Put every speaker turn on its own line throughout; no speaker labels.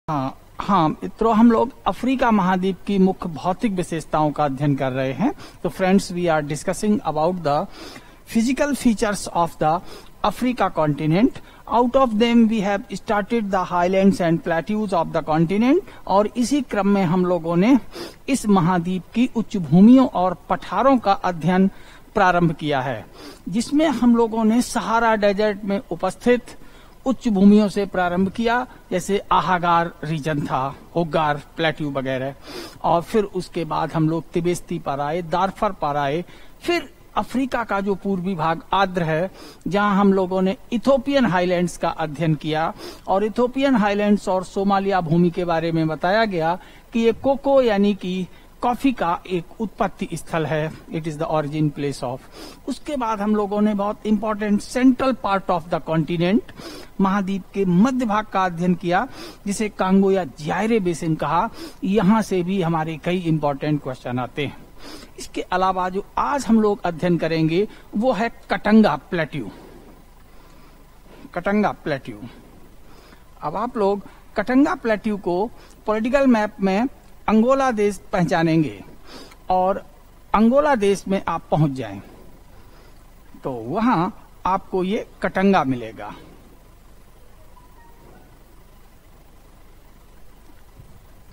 हाँ हाँ मित्रों, हम लोग अफ्रीका महाद्वीप की मुख्य भौतिक विशेषताओं का अध्ययन कर रहे हैं। तो friends, we are discussing about the physical features of the Africa continent. Out of them we have started the highlands and plateaus of the continent. और इसी क्रम में हम लोगों ने इस महाद्वीप की उच्च भूमियों और पठारों का अध्ययन प्रारंभ किया है, जिसमें हम लोगों ने सहारा डेजर्ट में उपस्थित उच्च भूमियों से प्रारंभ किया, जैसे आहागार रीजन था, होगार प्लेट्यू वगैरह। और फिर उसके बाद हम लोग तिबेस्ती पर आए, दारफर पर आए। फिर अफ्रीका का जो पूर्वी भाग आर्द्र है, जहां हम लोगों ने इथोपियन हाईलैंड्स का अध्ययन किया। और इथोपियन हाईलैंड्स और सोमालिया भूमि के बारे में बताया गया कि ये कोको यानी कि कॉफी का एक उत्पत्ति स्थल है, it is the origin place of. उसके बाद हम लोगों ने बहुत important central part of the continent, महाद्वीप के मध्य भाग का अध्ययन किया, जिसे कांगो या जायरे बेसिन कहा। यहां से भी हमारे कई इंपॉर्टेंट क्वेश्चन आते हैं। इसके अलावा जो आज हम लोग अध्ययन करेंगे वो है कटंगा प्लेट्यू। Katanga plateau. अब आप लोग कटंगा प्लेट्यू को पॉलिटिकल मैप में अंगोला देश पहचानेंगे, और अंगोला देश में आप पहुंच जाएं तो वहां आपको ये कटंगा मिलेगा।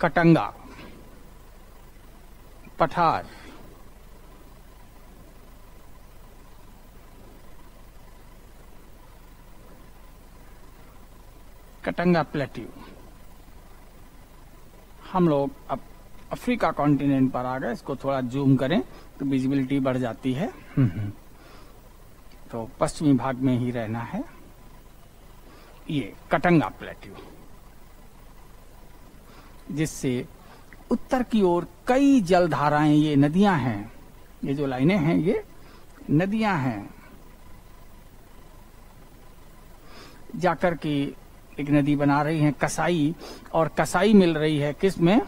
कटंगा पठार, कटंगा प्लेट्यू। हम लोग अब अफ्रीका कॉन्टिनेंट पर आ गए। इसको थोड़ा जूम करें तो विजिबिलिटी बढ़ जाती है। तो पश्चिमी भाग में ही रहना है। ये कटंगा प्लेट्यू, जिससे उत्तर की ओर कई जलधाराएं, ये नदियां हैं, ये जो लाइनें हैं ये नदियां हैं, जाकर के एक नदी बना रही है कसाई। और कसाई मिल रही है किसमें?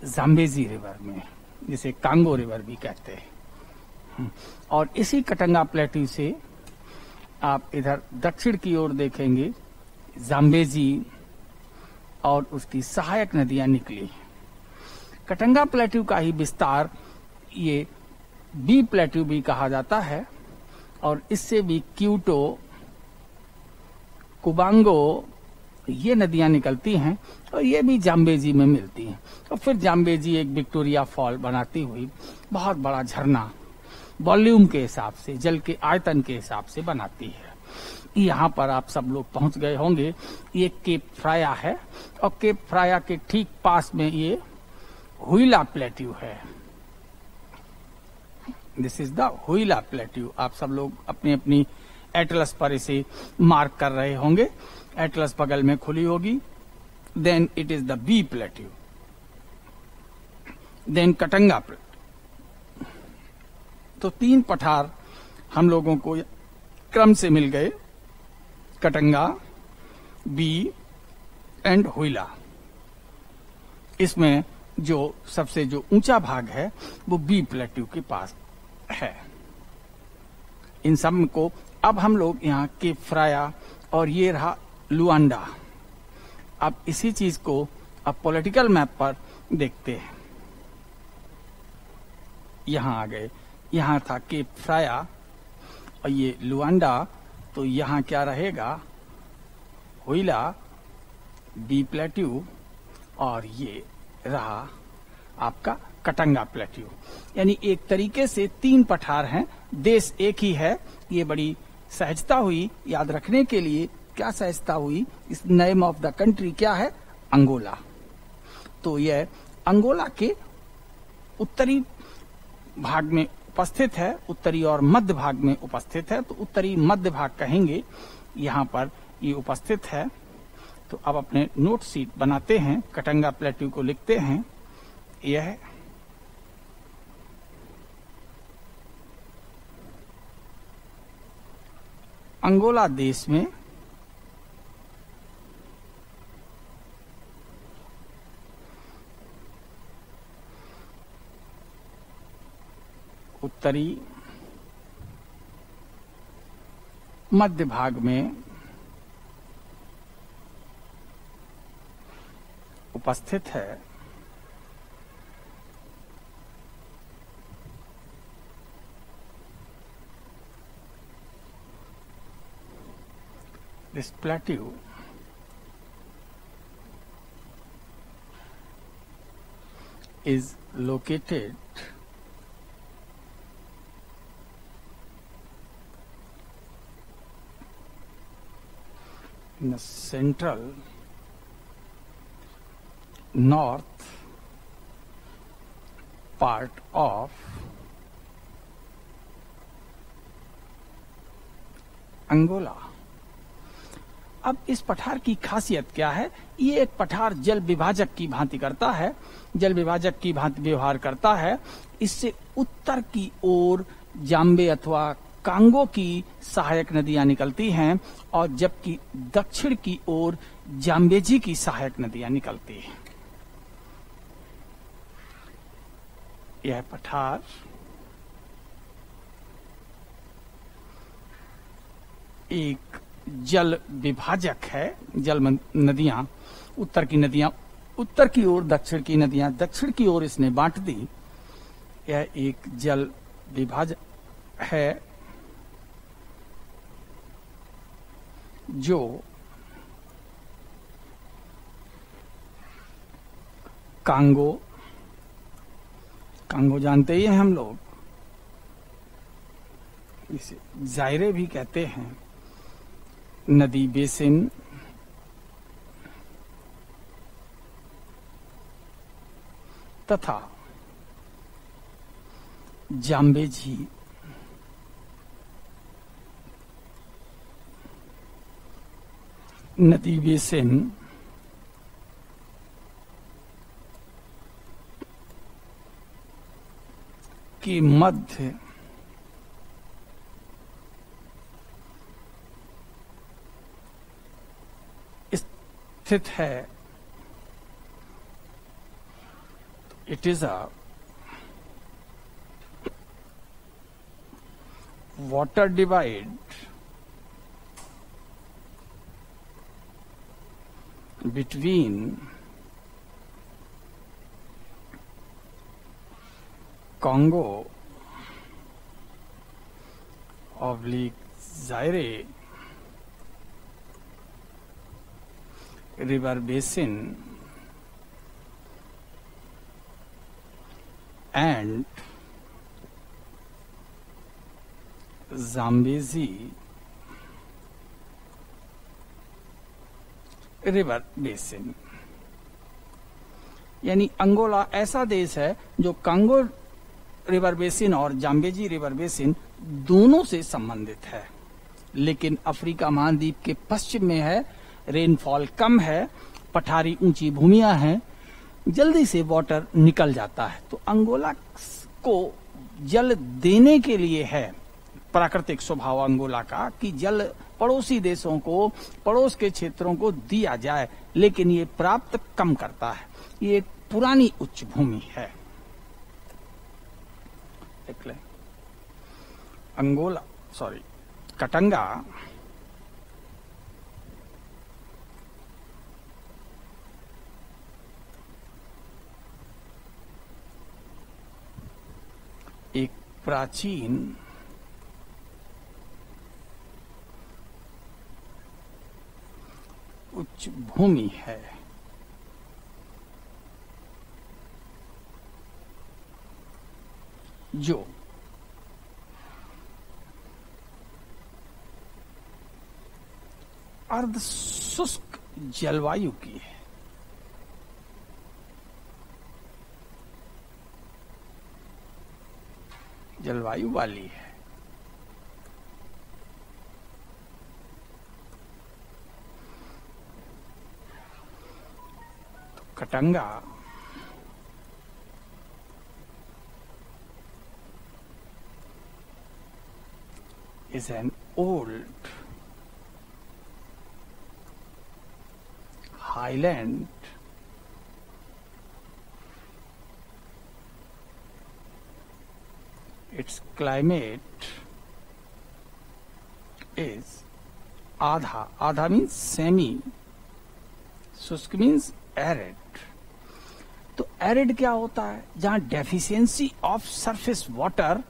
जाम्बेजी रिवर में, जिसे कांगो रिवर भी कहते हैं। और इसी कटंगा प्लेट्यू से आप इधर दक्षिण की ओर देखेंगे, जाम्बेजी और उसकी सहायक नदियां निकली। कटंगा प्लेट्यू का ही विस्तार ये बी प्लेट्यू भी कहा जाता है, और इससे भी क्यूटो, कुबांगो, ये नदियां निकलती हैं, और ये भी जाम्बेजी में मिलती हैं। और फिर जाम्बेजी एक विक्टोरिया फॉल बनाती हुई बहुत बड़ा झरना वॉल्यूम के हिसाब से, जल के आयतन के हिसाब से बनाती है। यहाँ पर आप सब लोग पहुंच गए होंगे। ये केप फ्राया है, और केप फ्राया के ठीक पास में ये हुइला प्लेट्यू है। This is the Huila plateau. आप सब लोग अपनी अपनी एटलस पर इसे मार्क कर रहे होंगे। एटलस बगल में खुली होगी। Then it is the B plateau, then Katanga plateau. तो तीन पठार हम लोगों को क्रम से मिल गए, कटंगा, बी एंड हुइला। इसमें जो सबसे जो ऊंचा भाग है वो बी प्लेट्यू के पास है। इन सब को अब हम लोग यहाँ केप फ्राया, और ये रहा लुआंडा। अब इसी चीज को अब पॉलिटिकल मैप पर देखते हैं। यहां आ गए, यहां था केप फ्राया और ये लुआंडा। तो यहां क्या रहेगा? हुइला, बी प्लेट्यू, और ये रहा आपका कटंगा प्लेट्यू। यानी एक तरीके से तीन पठार हैं, देश एक ही है। ये बड़ी सहजता हुई याद रखने के लिए। क्या सहजता हुई? इस नेम ऑफ द कंट्री क्या है? अंगोला। तो यह अंगोला के उत्तरी भाग में उपस्थित है, उत्तरी और मध्य भाग में उपस्थित है। तो उत्तरी मध्य भाग कहेंगे, यहाँ पर ये उपस्थित है। तो अब अपने नोट शीट बनाते हैं, कटंगा प्लेट्यू को लिखते हैं। यह अंगोला देश में उत्तरी मध्य भाग में उपस्थित है। This plateau is located in the central north part of Angola. अब इस पठार की खासियत क्या है? ये एक पठार जल विभाजक की भांति करता है, जल विभाजक की भांति व्यवहार करता है। इससे उत्तर की ओर जाम्बे अथवा कांगो की सहायक नदियां निकलती हैं और जबकि दक्षिण की ओर जाम्बेजी की सहायक नदियां निकलती हैं। यह पठार एक जल विभाजक है। जल नदियां उत्तर की ओर, दक्षिण की नदियां दक्षिण की ओर इसने बांट दी। यह एक जल विभाजक है जो कांगो जानते ही हैं हम लोग, इसे जायरे भी कहते हैं, नदी बेसिन तथा जाम्बेजी नदी बेसिन की मध्य स्थित है। It is a water divide between Congo / Zaire river basin and Zambezi river basin. यानी अंगोला ऐसा देश है जो कांगो रिवर बेसिन और जाम्बेजी रिवर बेसिन दोनों से संबंधित है, लेकिन अफ्रीका महाद्वीप के पश्चिम में है, रेनफॉल कम है, पठारी ऊंची भूमियां हैं, जल्दी से वाटर निकल जाता है। तो अंगोला को जल देने के लिए है, प्राकृतिक स्वभाव अंगोला का कि जल पड़ोसी देशों को, पड़ोस के क्षेत्रों को दिया जाए, लेकिन ये प्राप्त कम करता है। ये एक पुरानी उच्च भूमि है। देख ले, कटंगा एक प्राचीन उच्च भूमि है जो अर्ध शुष्क जलवायु की है। जलवायु वाली है। Katanga is an old highland its climate is आधा means semi, शुष्क means arid, तो एरिड क्या होता है? जहां डेफिशिएंसी ऑफ सरफेस वाटर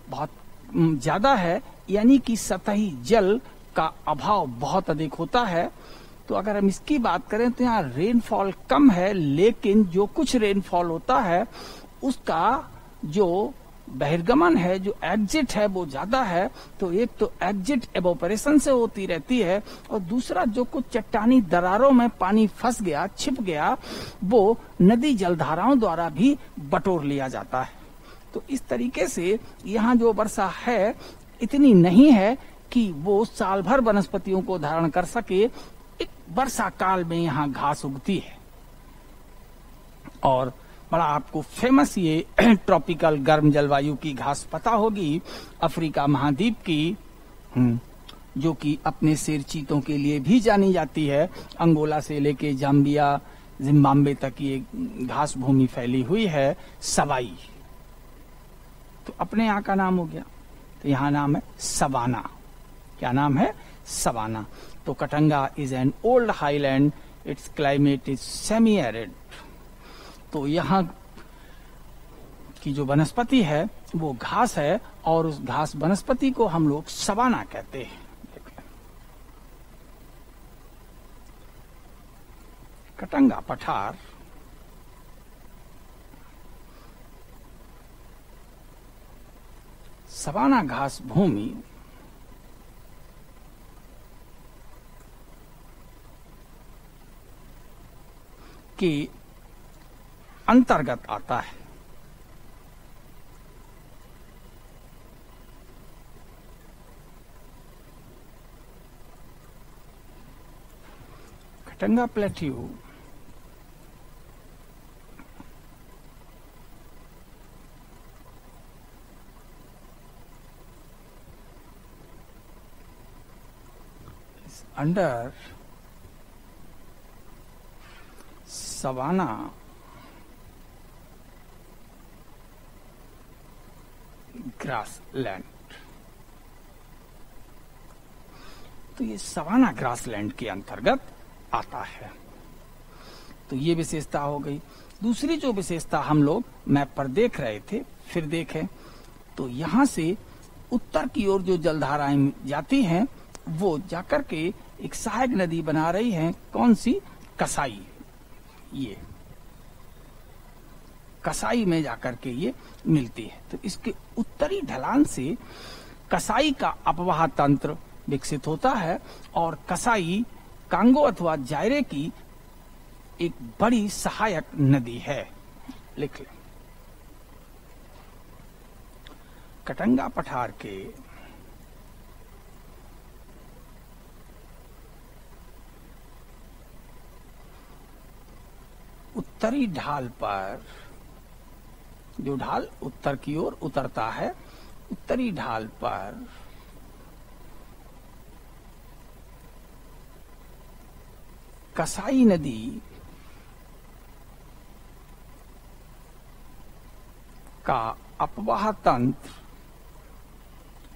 बहुत ज्यादा है, यानी कि सतही जल का अभाव बहुत अधिक होता है। तो अगर हम इसकी बात करें तो यहाँ रेनफॉल कम है, लेकिन जो कुछ रेनफॉल होता है उसका जो बहिर्गमन है, जो एग्जिट है, वो ज्यादा है। तो एक तो एग्जिट एवोपरेशन से होती रहती है, और दूसरा जो कुछ चट्टानी दरारों में पानी फंस गया, छिप गया, वो नदी जलधाराओं द्वारा भी बटोर लिया जाता है। तो इस तरीके से यहाँ जो वर्षा है इतनी नहीं है कि वो साल भर वनस्पतियों को धारण कर सके। एक वर्षा काल में यहाँ घास उगती है। और बड़ा आपको फेमस ये ट्रॉपिकल गर्म जलवायु की घास पता होगी, अफ्रीका महाद्वीप की, जो कि अपने शेर चीतों के लिए भी जानी जाती है। अंगोला से लेके जाम्बिया, जिम्बाब्वे तक ये घास भूमि फैली हुई है, सवाई। तो अपने यहाँ का नाम हो गया, तो यहाँ नाम है सवाना। क्या नाम है? सवाना। तो Katanga is an old highland, it's climate is semi arid. तो यहाँ की जो वनस्पति है वो घास है, और उस घास वनस्पति को हम लोग सवाना कहते हैं। कटंगा पठार सवाना घास भूमि के अंतर्गत आता है। Katanga plateau under savanna grassland. तो ये सवाना ग्रासलैंड के अंतर्गत आता है। तो ये विशेषता हो गई। दूसरी जो विशेषता हम लोग मैप पर देख रहे थे, फिर देखें तो यहां से उत्तर की ओर जो जलधाराएं जाती हैं वो जाकर के एक सहायक नदी बना रही हैं। कौन सी? कसाई। ये कसाई में जाकर के ये मिलती है। तो इसके उत्तरी ढलान से कसाई का अपवाह तंत्र विकसित होता है, और कसाई कांगो अथवा जायरे की एक बड़ी सहायक नदी है। लिख लें। कटंगा पठार के उत्तरी ढाल पर, जो ढाल उत्तर की ओर उतरता है, उत्तरी ढाल पर कसाई नदी का अपवाह तंत्र,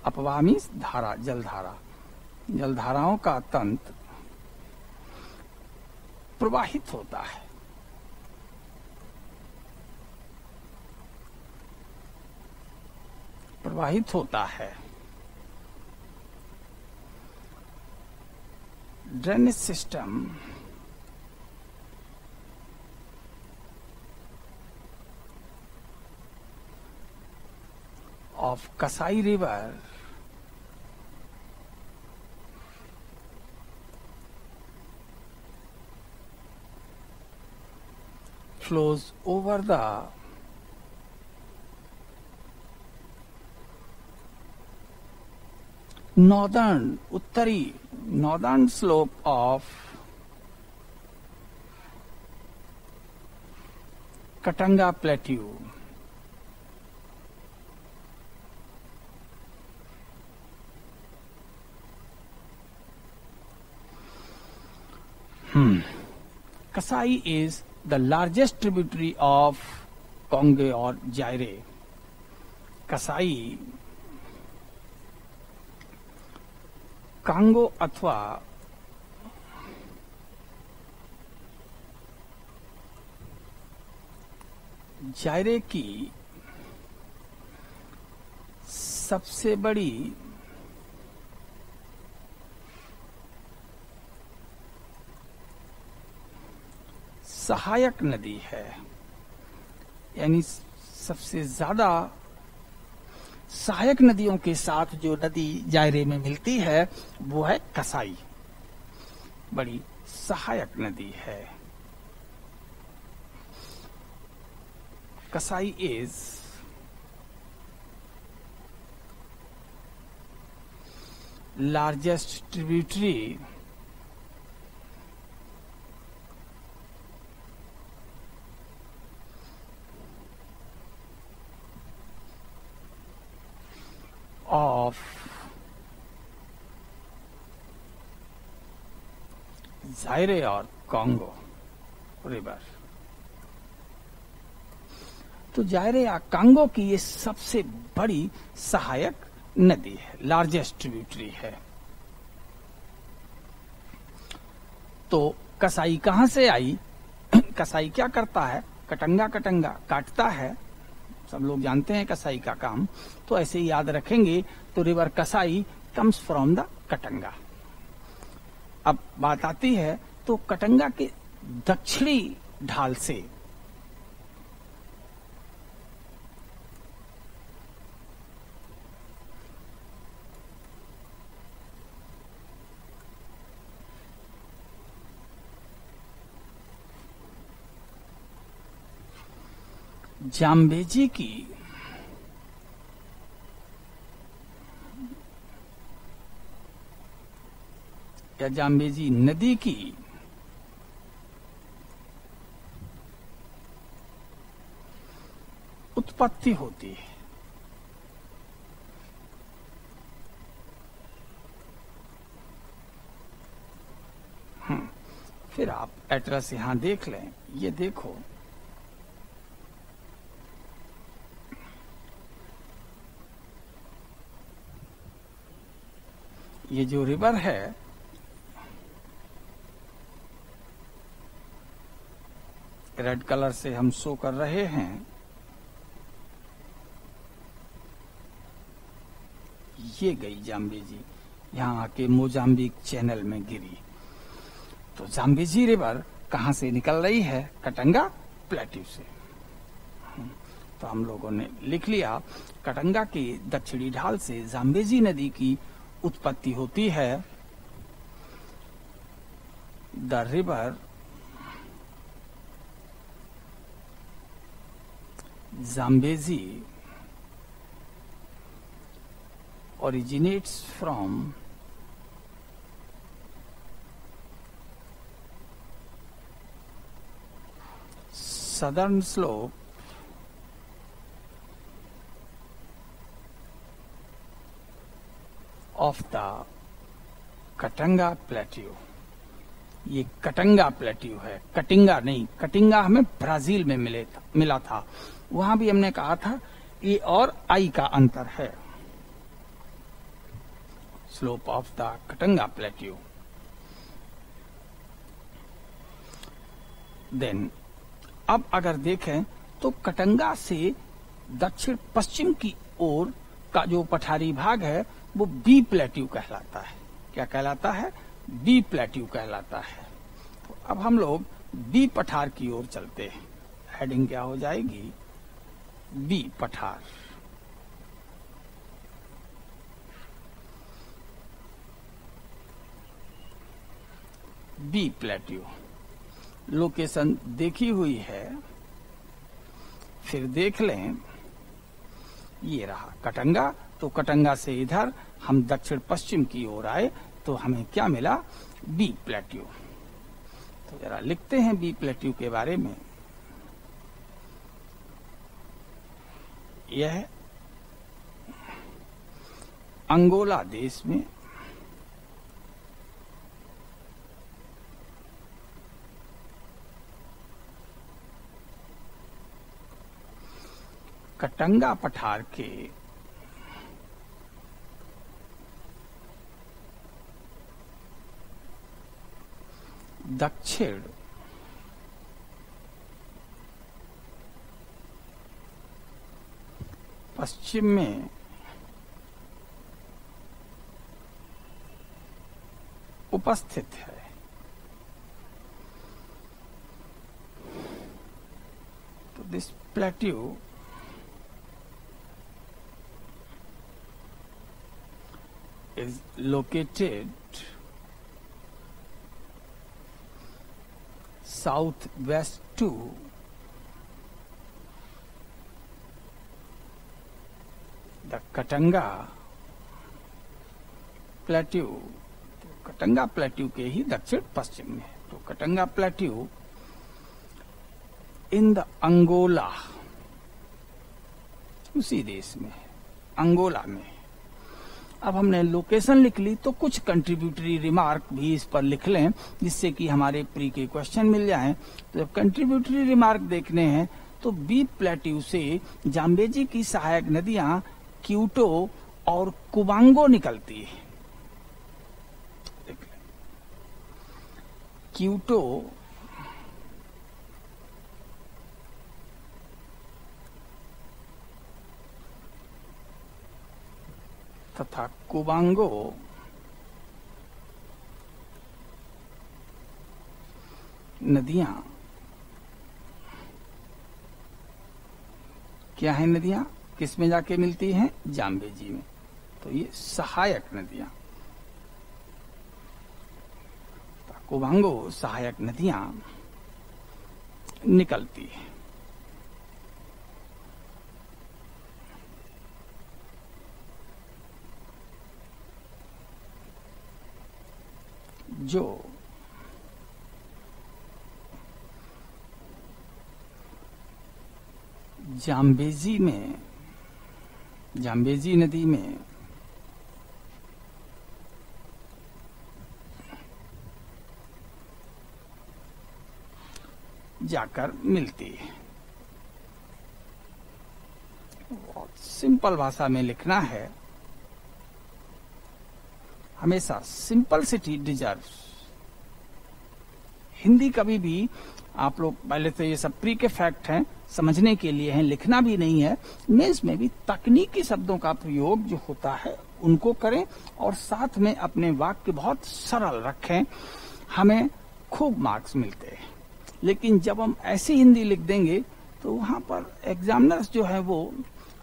अपवाह मीन्स धारा, जलधारा, जलधाराओं का तंत्र प्रवाहित होता है। प्रवाहित होता है। ड्रेनेज सिस्टम ऑफ कसाई river flows over the northern slope of Katanga Plateau. Kasai is the largest tributary of Congo or Zaire. Kasai Congo अथवा जायरे की सबसे बड़ी सहायक नदी है, यानी सबसे ज्यादा सहायक नदियों के साथ जो नदी जायरे में मिलती है वो है कसाई, बड़ी सहायक नदी है। कसाई इज लार्जेस्ट ट्रिब्यूटरी of जायरे और कांगो रिवर। तो जायरे या कांगो की ये सबसे बड़ी सहायक नदी है, लार्जेस्ट ट्रिब्यूटरी है। तो कसाई कहां से आई? कसाई क्या करता है? कटंगा कटंगा काटता है, सब लोग जानते हैं कसाई का काम, तो ऐसे ही याद रखेंगे। तो रिवर कसाई कम्स फ्रॉम द कटंगा। अब बात आती है तो कटंगा के दक्षिणी ढाल से जाम्बेजी की या जाम्बेजी नदी की उत्पत्ति होती है। फिर आप एड्रेस यहां देख लें, ये देखो ये जो रिवर है रेड कलर से हम शो कर रहे हैं, ये गई जाम्बेजी, यहां आके मोजाम्बिक चैनल में गिरी। तो जाम्बेजी रिवर कहां से निकल रही है? कटंगा प्लेट्यू से। तो हम लोगों ने लिख लिया कटंगा के दक्षिणी ढाल से जाम्बेजी नदी की उत्पत्ति होती है। The river Zambezi originates from southern slope of the Katanga plateau. ये कटंगा प्लेट्यू है, कटिंगा नहीं। कटिंगा हमें ब्राजील में मिला था, वहां भी हमने कहा था ए और आई का अंतर है। Slope of the Katanga plateau. Then अब अगर देखें तो कटंगा से दक्षिण पश्चिम की ओर का जो पठारी भाग है वो बी प्लेट्यू कहलाता है। क्या कहलाता है? बी प्लेट्यू कहलाता है। तो अब हम लोग बी पठार की ओर चलते हैं। हेडिंग क्या हो जाएगी? बी पठार। बी प्लेट्यू लोकेशन देखी हुई है, फिर देख लें। ये रहा कटंगा। तो कटंगा से इधर हम दक्षिण पश्चिम की ओर आए तो हमें क्या मिला? B plateau. तो जरा लिखते हैं बी प्लेट्यू के बारे में। यह अंगोला देश में कटंगा पठार के दक्षिण पश्चिम में उपस्थित है। तो this plateau is located southwest to the Katanga plateau. तो कटंगा प्लेट्यू के ही दक्षिण पश्चिम में। तो Katanga plateau in the Angola, उसी देश में, अंगोला में। अब हमने लोकेशन लिख ली, तो कुछ कंट्रीब्यूटरी रिमार्क भी इस पर लिख लें जिससे कि हमारे प्री के क्वेश्चन मिल जाएं। तो जब कंट्रीब्यूटरी रिमार्क देखने हैं तो बी प्लेट्यू से जाम्बेजी की सहायक नदियां क्यूटो और कुबांगो निकलती है। क्यूटो तथा कुबांगो नदियां क्या है? नदियां किस में जाके मिलती हैं? जाम्बेजी में। तो ये सहायक नदियां, कुबांगो सहायक नदियां निकलती है। जो जाम्बेजी में, जाम्बेजी नदी में जाकर मिलती है। बहुत सिंपल भाषा में लिखना है। हमेशा सिंपलिसिटी डिजर्व्स। हिंदी कभी भी आप लोग, पहले तो ये सब प्री के फैक्ट हैं, समझने के लिए हैं, लिखना भी नहीं है। मेंस में भी तकनीकी शब्दों का प्रयोग जो होता है उनको करें और साथ में अपने वाक्य बहुत सरल रखें, हमें खूब मार्क्स मिलते हैं। लेकिन जब हम ऐसी हिंदी लिख देंगे तो वहां पर एग्जामिनर्स जो है वो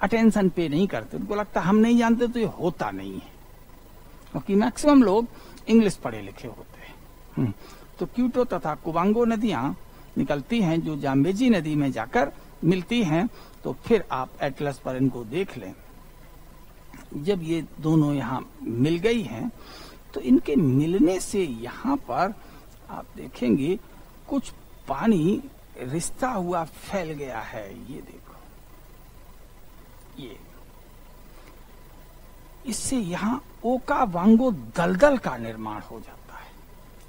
अटेंशन पे नहीं करते, उनको लगता हम नहीं जानते तो ये होता नहीं है, क्योंकि मैक्सिमम लोग इंग्लिश पढ़े लिखे होते हैं। तो क्यूटो तथा कुबांगो नदियां निकलती हैं जो जाम्बेजी नदी में जाकर मिलती हैं। तो फिर आप एटलस पर इनको देख लें। जब ये दोनों यहाँ मिल गई हैं तो इनके मिलने से यहाँ पर आप देखेंगे कुछ पानी रिश्ता हुआ फैल गया है। ये देखो, ये इससे यहाँ ओकावांगो दलदल का निर्माण हो जाता है।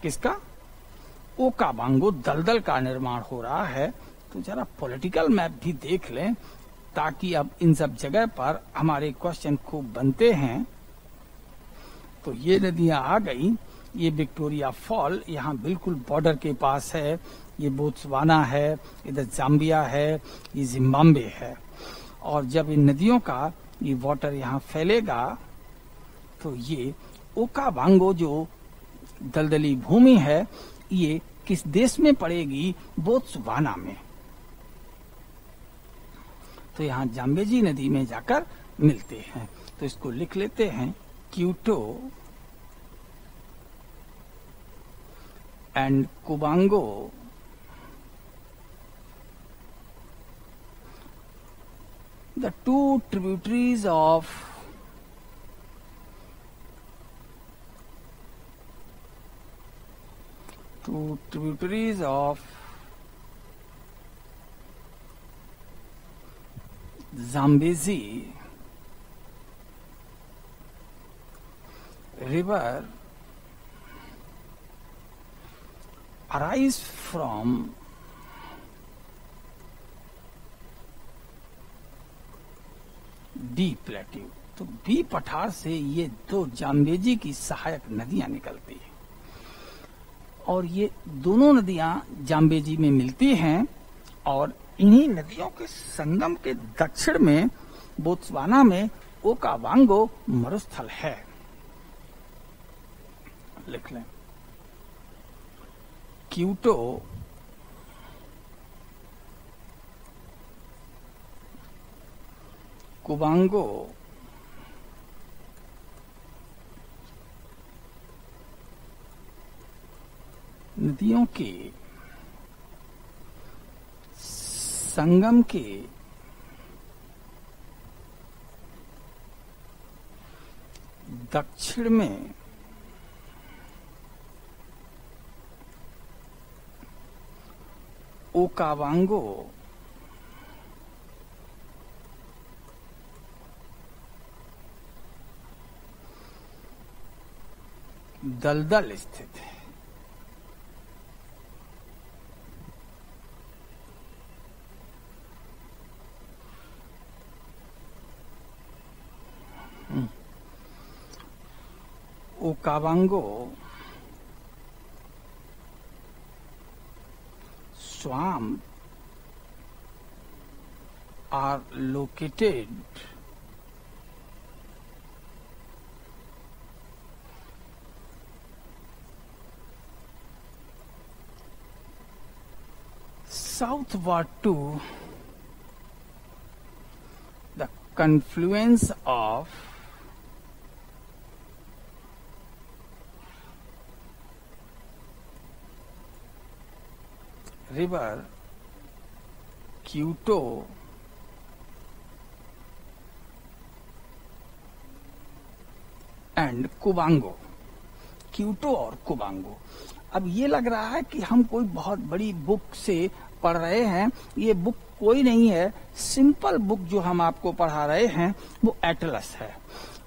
किसका? ओकावांगो दलदल का निर्माण हो रहा है। तो जरा पॉलिटिकल मैप भी देख लें ताकि अब इन सब जगह पर हमारे क्वेश्चन खूब बनते हैं। तो ये नदियां आ गई। ये विक्टोरिया फॉल यहाँ बिल्कुल बॉर्डर के पास है। ये बोत्सवाना है, इधर जाम्बिया है, ये जिम्बाब्वे है। और जब इन नदियों का ये वाटर यहाँ फैलेगा तो ये ओकावांगो जो दलदली भूमि है ये किस देश में पड़ेगी? बोत्सवाना में। तो यहाँ जाम्बेजी नदी में जाकर मिलते हैं। तो इसको लिख लेते हैं, Cuito and Cubango the two tributaries of Zambezi river arise from Bie plateau. तो बी पठार से ये दो जाम्बेजी की सहायक नदियां निकलती हैं और ये दोनों नदियां जाम्बेजी में मिलती हैं और इन्हीं नदियों के संगम के दक्षिण में बोत्सवाना में ओकावांगो मरुस्थल है। लिख लें। क्यूटो कुबांगो नदियों के संगम के दक्षिण में ओकावांगो दलदल स्थित है। Okavango swamp are located southward to the confluence of river Cuito and Cubango. Cuito और कुबांगो। अब ये लग रहा है कि हम कोई बहुत बड़ी बुक से पढ़ रहे हैं। ये बुक कोई नहीं है, सिंपल बुक जो हम आपको पढ़ा रहे हैं वो एटलस है।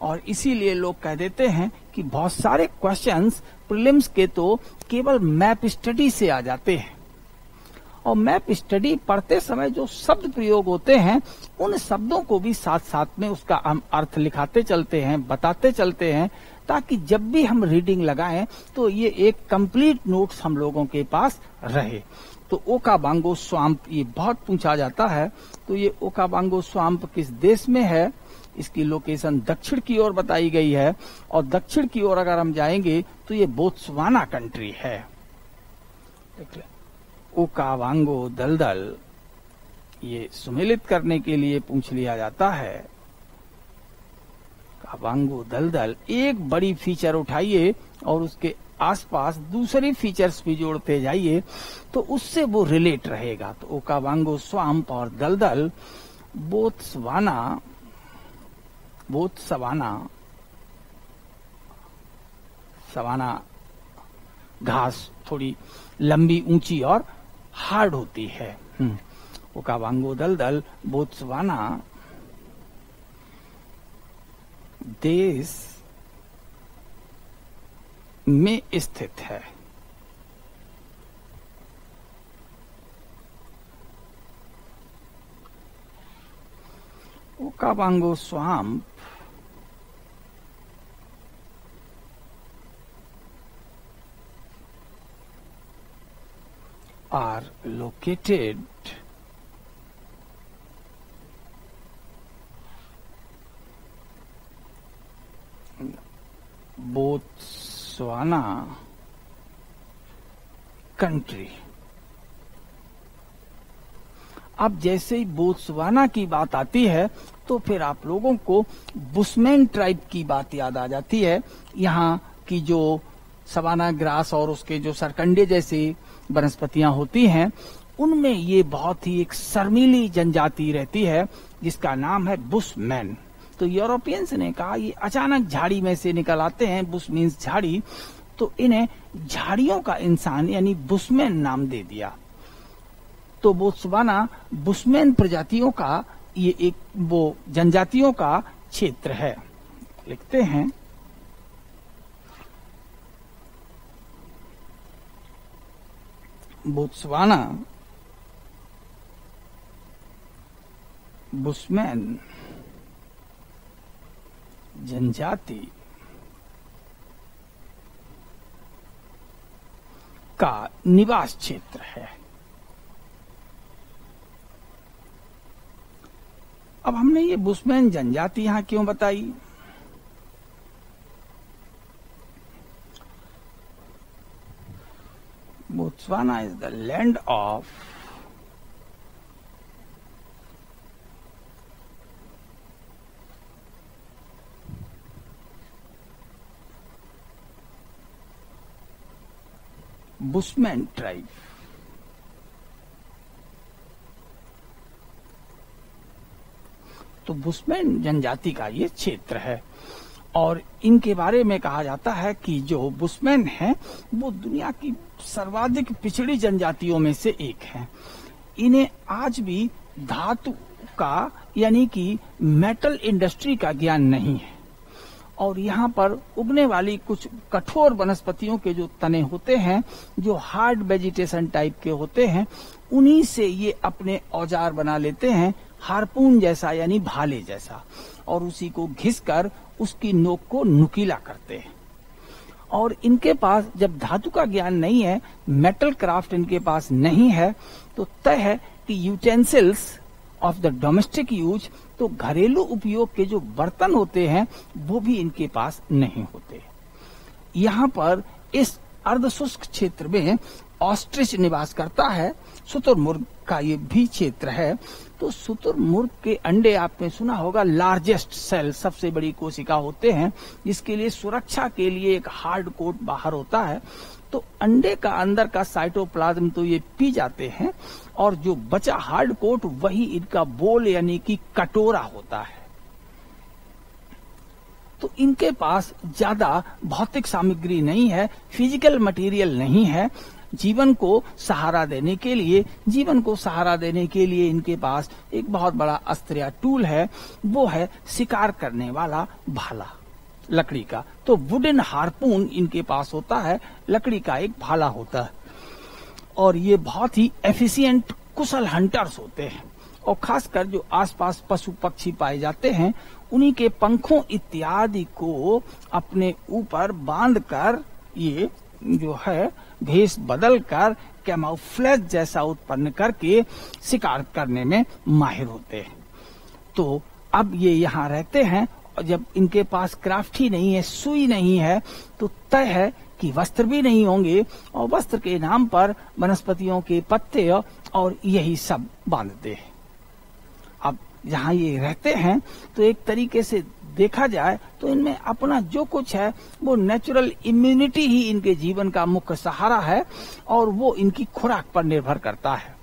और इसीलिए लोग कह देते हैं कि बहुत सारे क्वेश्चंस प्रीलिम्स के तो केवल मैप स्टडी से आ जाते हैं, और मैप स्टडी पढ़ते समय जो शब्द प्रयोग होते हैं उन शब्दों को भी साथ साथ में उसका हम अर्थ लिखाते चलते हैं, बताते चलते हैं, ताकि जब भी हम रीडिंग लगाएं तो ये एक कंप्लीट नोट्स हम लोगों के पास रहे। तो ओकावांगो स्वाम्प ये बहुत पूछा जाता है। तो ये ओकावांगो स्वाम्प किस देश में है? इसकी लोकेशन दक्षिण की ओर बताई गई है, और दक्षिण की ओर अगर हम जाएंगे तो ये बोत्सवाना कंट्री है। ओकावांगो दलदल ये सुमेलित करने के लिए पूछ लिया जाता है। ओकावांगो दलदल एक बड़ी फीचर उठाइए और उसके आसपास दूसरी फीचर्स भी जोड़ते जाइए तो उससे वो रिलेट रहेगा। तो ओकावांगो स्वाम्प और दलदल सवाना घास थोड़ी लंबी, ऊंची और हार्ड होती है। ओकावांगो दलदल बोत्सवाना देश में स्थित है। Okavango swamp are located in Botswana country. अब जैसे ही बोत्सवाना की बात आती है तो फिर आप लोगों को बुशमैन ट्राइब की बात याद आ जाती है। यहाँ की जो सवाना ग्रास और उसके जो सरकंडे जैसी वनस्पतियां होती हैं उनमें ये बहुत ही एक शर्मीली जनजाति रहती है जिसका नाम है बुशमैन। तो यूरोपियंस ने कहा ये अचानक झाड़ी में से निकल आते हैं, बुश मीन्स झाड़ी, तो इन्हें झाड़ियों का इंसान यानी बुशमैन नाम दे दिया। तो बोत्सवाना बुशमैन प्रजातियों का ये एक वो जनजातियों का क्षेत्र है। लिखते हैं बोत्सवाना बुशमैन जनजाति का निवास क्षेत्र है। अब हमने ये बुशमैन जनजाति यहां क्यों बताई? Botswana is the land of bushman tribe. तो बुशमैन जनजाति का ये क्षेत्र है और इनके बारे में कहा जाता है कि जो बुशमैन हैं वो दुनिया की सर्वाधिक पिछड़ी जनजातियों में से एक है। इन्हें आज भी धातु का यानी कि मेटल इंडस्ट्री का ज्ञान नहीं है और यहाँ पर उगने वाली कुछ कठोर वनस्पतियों के जो तने होते हैं जो हार्ड वेजिटेशन टाइप के होते हैं उन्हीं से ये अपने औजार बना लेते हैं, हारपून जैसा यानी भाले जैसा, और उसी को घिसकर उसकी नोक को नुकीला करते हैं। और इनके पास जब धातु का ज्ञान नहीं है, मेटल क्राफ्ट इनके पास नहीं है, तो तय है कि utensils of the domestic use, तो घरेलू उपयोग के जो बर्तन होते हैं वो भी इनके पास नहीं होते। यहाँ पर इस अर्धशुष्क क्षेत्र में ऑस्ट्रिच निवास करता है। शुतुरमुर्ग का ये भी क्षेत्र है। तो शुतुरमुर्ग के अंडे आपने सुना होगा लार्जेस्ट सेल, सबसे बड़ी कोशिका होते हैं, जिसके लिए सुरक्षा के लिए एक हार्ड कोट बाहर होता है। तो अंडे का अंदर का साइटोप्लाज्म तो ये पी जाते हैं और जो बचा हार्ड कोट वही इनका बोल यानी कि कटोरा होता है। तो इनके पास ज्यादा भौतिक सामग्री नहीं है, फिजिकल मटेरियल नहीं है। जीवन को सहारा देने के लिए इनके पास एक बहुत अस्त्र या टूल है, वो है शिकार करने वाला भाला लकड़ी का। तो वुडन हारपून इनके पास होता है, लकड़ी का एक भाला होता है और ये बहुत ही एफिशिएंट कुशल हंटर्स होते हैं। और खासकर जो आसपास पशु पक्षी पाए जाते हैं उन्हीं के पंखों इत्यादि को अपने ऊपर बांधकर ये जो है भेष बदल कर कैमोफ्लेज जैसा उत्पन्न करके शिकार करने में माहिर होते हैं। तो अब ये यहाँ रहते हैं और जब इनके पास क्राफ्ट ही नहीं है, सुई नहीं है, तो तय है कि वस्त्र भी नहीं होंगे और वस्त्र के नाम पर वनस्पतियों के पत्ते और यही सब बांधते हैं। अब जहाँ ये रहते हैं तो एक तरीके से देखा जाए तो इनमें अपना जो कुछ है वो नेचुरल इम्यूनिटी ही इनके जीवन का मुख्य सहारा है और वो इनकी खुराक पर निर्भर करता है।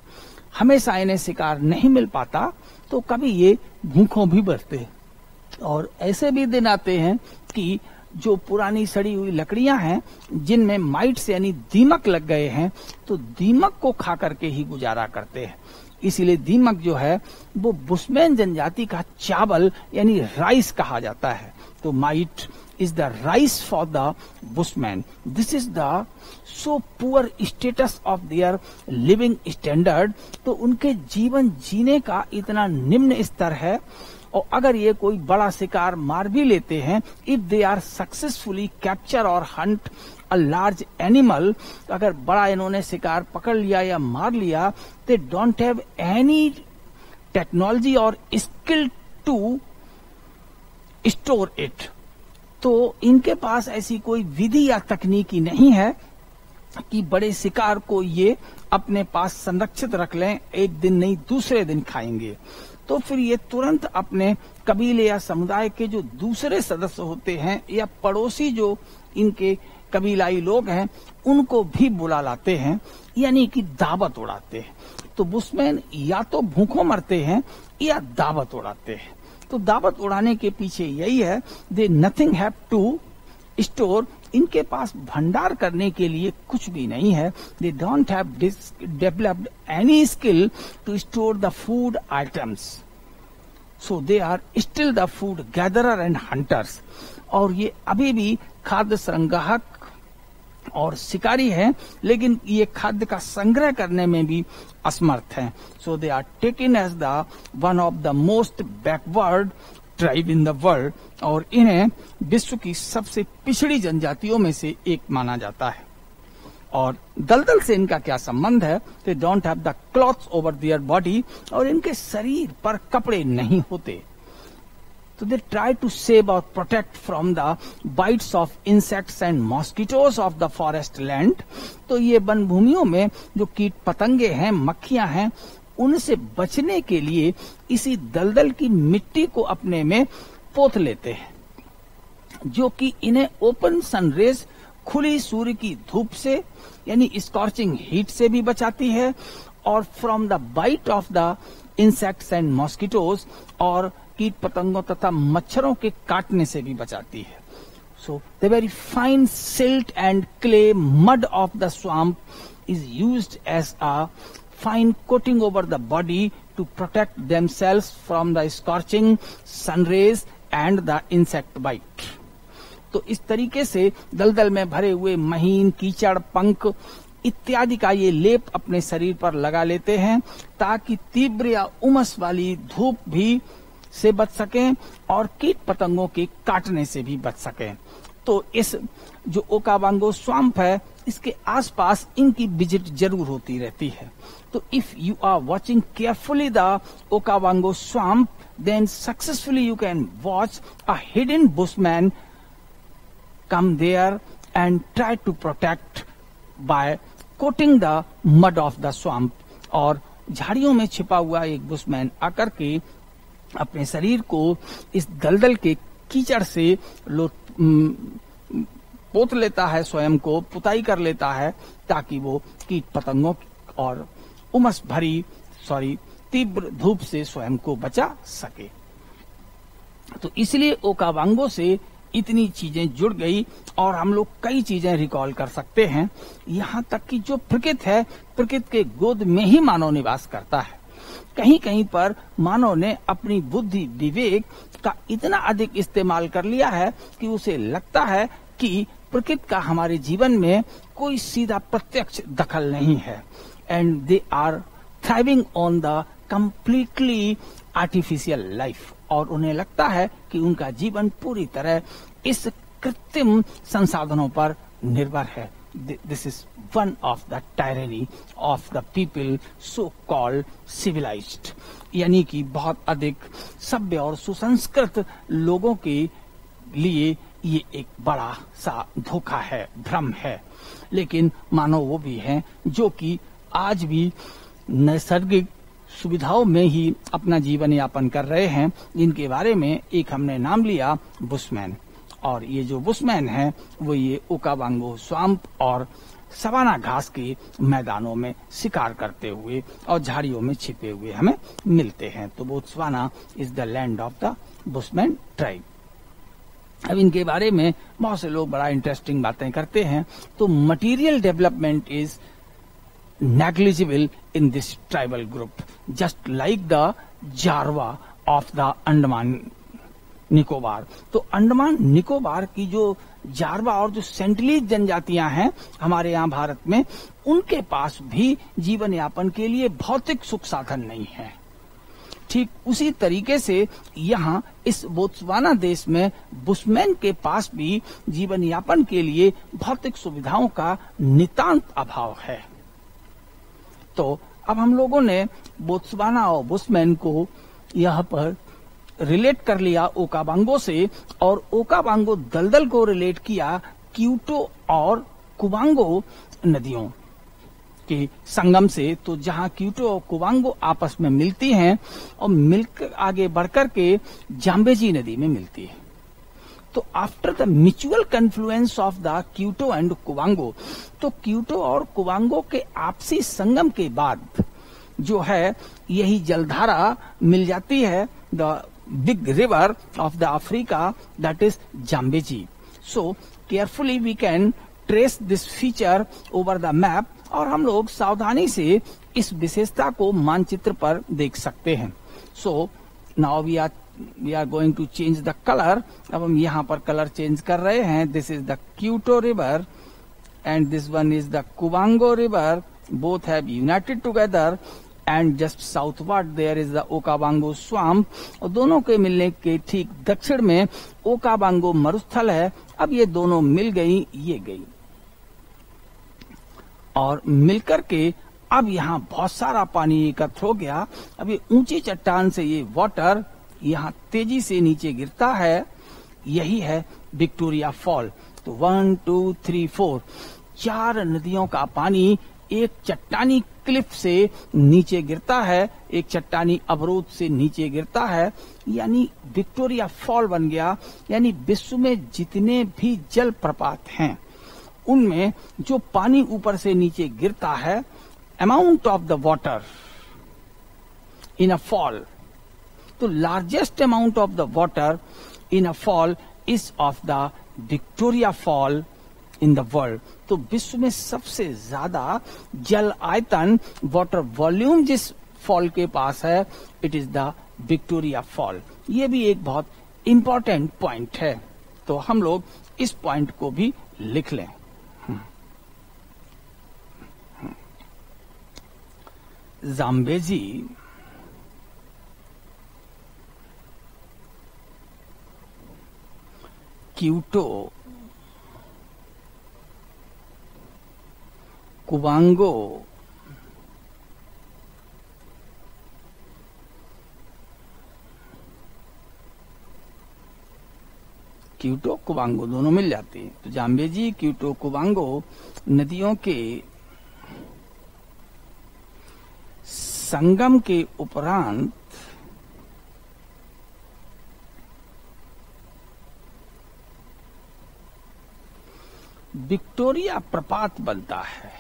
हमेशा इन्हें शिकार नहीं मिल पाता तो कभी ये भूखों भी बरते हैं और ऐसे भी दिन आते हैं कि जो पुरानी सड़ी हुई लकड़ियां हैं जिनमें माइट्स यानी दीमक लग गए हैं तो दीमक को खा करके ही गुजारा करते हैं। इसीलिए दीमक जो है वो बुशमैन जनजाति का चावल यानी राइस कहा जाता है। तो might is the rice for the bushman. This is the so poor status of their living standard. तो उनके जीवन जीने का इतना निम्न स्तर है और अगर ये कोई बड़ा शिकार मार भी लेते हैं, if they are successfully capture और हंट अ लार्ज एनिमल, अगर बड़ा इन्होंने शिकार पकड़ लिया या मार लिया, they don't have any technology और स्किल टू स्टोर इट। तो इनके पास ऐसी कोई विधि या तकनीकी नहीं है कि बड़े शिकार को ये अपने पास संरक्षित रख लें, एक दिन नहीं दूसरे दिन खाएंगे। तो फिर ये तुरंत अपने कबीले या समुदाय के जो दूसरे सदस्य होते हैं या पड़ोसी जो इनके कबीलाई लोग हैं उनको भी बुला लाते हैं, यानी कि दावत उड़ाते हैं। तो बुशमैन या तो भूखों मरते हैं या दावत उड़ाते हैं। तो दावत उड़ाने के पीछे यही है, दे नथिंग हैव टू स्टोर। इनके पास भंडार करने के लिए कुछ भी नहीं है। They don't have developed any skill to store the food items, so they are still the food gatherer and hunters. और ये अभी भी खाद्य संग्राहक और शिकारी हैं, लेकिन ये खाद्य का संग्रह करने में भी असमर्थ हैं। So they are taken as the one of the most backward tribe in the world. और इन्हें विश्व की सबसे पिछड़ी जनजातियों में से एक माना जाता है। और दलदल से इनका क्या संबंध है? They don't have the clothes over their body, और इनके शरीर पर कपड़े नहीं होते। तो दे ट्राई टू सेव और protect from the bytes of insects and mosquitoes of the forest land. तो ये वन भूमियों में जो कीट पतंगे हैं, मक्खियां हैं, उनसे बचने के लिए इसी दलदल की मिट्टी को अपने में पोत लेते हैं, जो कि इन्हें ओपन सनरेज, खुली सूर्य की धूप से यानी स्कॉर्चिंग हीट से भी बचाती है, और from the bite of the insects and mosquitoes, और कीट पतंगों तथा मच्छरों के काटने से भी बचाती है। So the very fine silt and clay mud of the swamp is used as a fine coating over the body to protect themselves from the scorching sun rays and the insect bite। तो इस तरीके से दलदल में भरे हुए महीन कीचड़, पंख इत्यादि का ये लेप अपने शरीर पर लगा लेते हैं, ताकि तीव्र या उमस वाली धूप भी से बच सकें और कीट पतंगों के काटने से भी बच सकें। तो इस जो ओकावांगो स्वैम्प है, इसके आसपास इनकी विजिट जरूर होती रहती है। तो if you are watching carefully the Okavango swamp, then successfully you can watch a hidden bushman come there and try to protect by coating the mud of the swamp. और झाड़ियों में छिपा हुआ एक बुशमैन आकर के अपने शरीर को इस दलदल के कीचड़ से पोत लेता है, स्वयं को पुताई कर लेता है, ताकि वो कीट पतंगों और उमस भरी तीव्र धूप से स्वयं को बचा सके। तो इसलिए ओकावांगो से इतनी चीजें जुड़ गई और हम लोग कई चीजें रिकॉल कर सकते हैं। यहाँ तक कि जो प्रकृति है, प्रकृति के गोद में ही मानव निवास करता है। कहीं कहीं पर मानव ने अपनी बुद्धि विवेक का इतना अधिक इस्तेमाल कर लिया है कि उसे लगता है कि प्रकृति का हमारे जीवन में कोई सीधा प्रत्यक्ष दखल नहीं है, and they are thriving on the completely artificial life. और उन्हें लगता है कि उनका जीवन पूरी तरह इस कृत्रिम संसाधनों पर निर्भर है। This is one of the tyranny of the people so called civilized, यानी कि बहुत अधिक सभ्य और सुसंस्कृत लोगों के लिए ये एक बड़ा सा धोखा है, भ्रम है। लेकिन मानव वो भी हैं जो कि आज भी नैसर्गिक सुविधाओं में ही अपना जीवन यापन कर रहे हैं, जिनके बारे में एक हमने नाम लिया बुशमैन। और ये जो बुशमैन है वो ये ओकावांगो स्वैम्प और सवाना घास के मैदानों में शिकार करते हुए और झाड़ियों में छिपे हुए हमें मिलते हैं। तो Botswana is the land of the bushman tribe. अब इनके बारे में बहुत से लोग बड़ा इंटरेस्टिंग बातें करते हैं। तो material development is negligible in this tribal group, just like the Jarawa of the Andaman Nicobar. तो अंडमान निकोबार की जो जारवा और जो सेंटिलीज जनजातियां हैं हमारे यहाँ भारत में, उनके पास भी जीवन यापन के लिए भौतिक सुख साधन नहीं है। ठीक उसी तरीके से यहाँ इस बोत्सवाना देश में बुशमैन के पास भी जीवन यापन के लिए भौतिक सुविधाओं का नितांत अभाव है। तो अब हम लोगों ने बोत्सवाना और बुशमैन को यहाँ पर रिलेट कर लिया ओकावांगो से, और ओकावांगो दलदल को रिलेट किया क्यूटो और कुवांगो नदियों के संगम से। तो जहां क्यूटो और कुवांगो आपस में मिलती हैं और मिलकर आगे बढ़कर के जाम्बेजी नदी में मिलती है। तो after the mutual confluence of the Cuito and Cubango, तो क्यूटो और कुवांगो के आपसी संगम के बाद जो है यही जलधारा मिल जाती है, the big river of the Africa, that is Zambezi. So carefully we can trace this feature over the map, और हम लोग सावधानी से इस विशेषता को मानचित्र पर देख सकते हैं। So now we are going to change the color। अब हम यहाँ पर कलर चेंज कर रहे हैं। This is the Quito River and this one is the Kubango River. Both have united together and just southward there is the Okavango swamp. और दोनों के मिलने के ठीक दक्षिण में ओकावांगो मरुस्थल है। अब ये दोनों मिल गई, ये गई। और मिलकर के अब यहाँ बहुत सारा पानी एकत्र हो गया। अब ये ऊंची चट्टान से ये वाटर यहाँ तेजी से नीचे गिरता है, यही है विक्टोरिया फॉल। तो 1 2 3 4 4 नदियों का पानी एक चट्टानी क्लिफ से नीचे गिरता है, एक चट्टानी अवरोध से नीचे गिरता है, यानी विक्टोरिया फॉल बन गया। यानी विश्व में जितने भी जल प्रपात हैं उनमें जो पानी ऊपर से नीचे गिरता है, amount of the water in a fall, तो largest amount of the water in a fall is of the Victoria fall in the world. तो विश्व में सबसे ज्यादा जल आयतन, वाटर वॉल्यूम जिस फॉल के पास है, it is the Victoria fall. ये भी एक बहुत इंपॉर्टेंट पॉइंट है, तो हम लोग इस पॉइंट को भी लिख लें। जाम्बेजी क्यूटो कुबांगो क्यूटो कुबांगो दोनों मिल जाते हैं। तो जाम्बेजी क्यूटो कुबांगो नदियों के संगम के उपरांत विक्टोरिया प्रपात बनता है।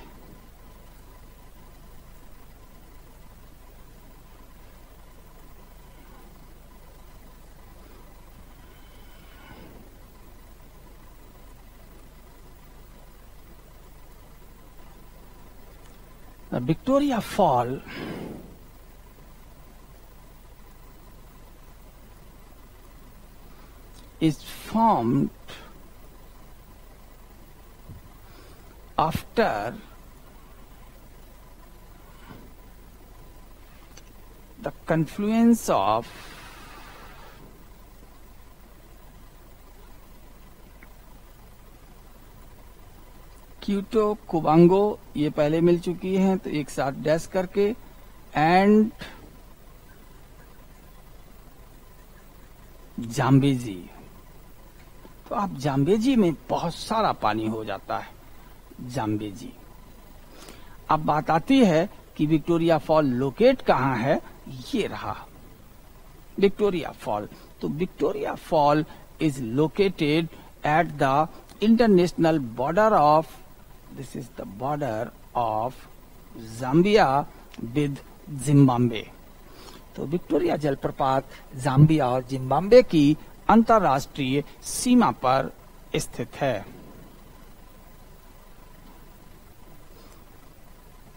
The Victoria Fall is formed after the confluence of Cuito Cubango, ये पहले मिल चुकी हैं तो एक साथ डैश करके, एंड जाम्बेजी। तो आप जाम्बेजी में बहुत सारा पानी हो जाता है, जाम्बेजी। अब बात आती है कि विक्टोरिया फॉल लोकेट कहाँ है। ये रहा विक्टोरिया फॉल। तो Victoria fall is located at the international border of, this is the border of Zambia with Zimbabwe. तो विक्टोरिया जलप्रपात जाम्बिया और जिम्बाब्वे की अंतर्राष्ट्रीय सीमा पर स्थित है।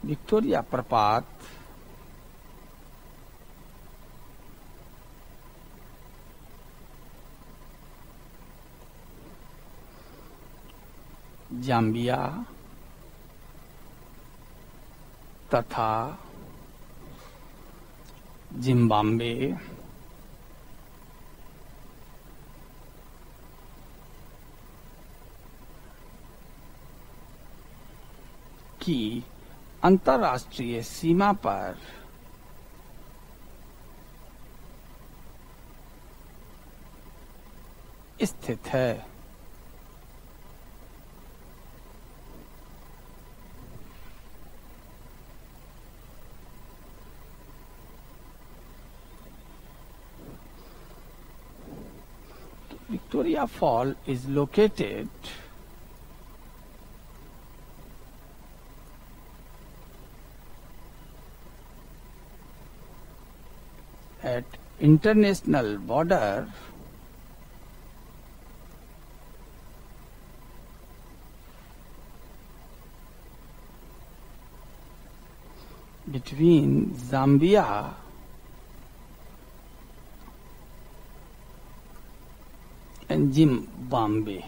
विक्टोरिया प्रपात जाम्बिया तथा जिम्बाब्वे की अंतर्राष्ट्रीय सीमा पर स्थित है। Victoria Fall is located at international border between Zambia and Zimbabwe.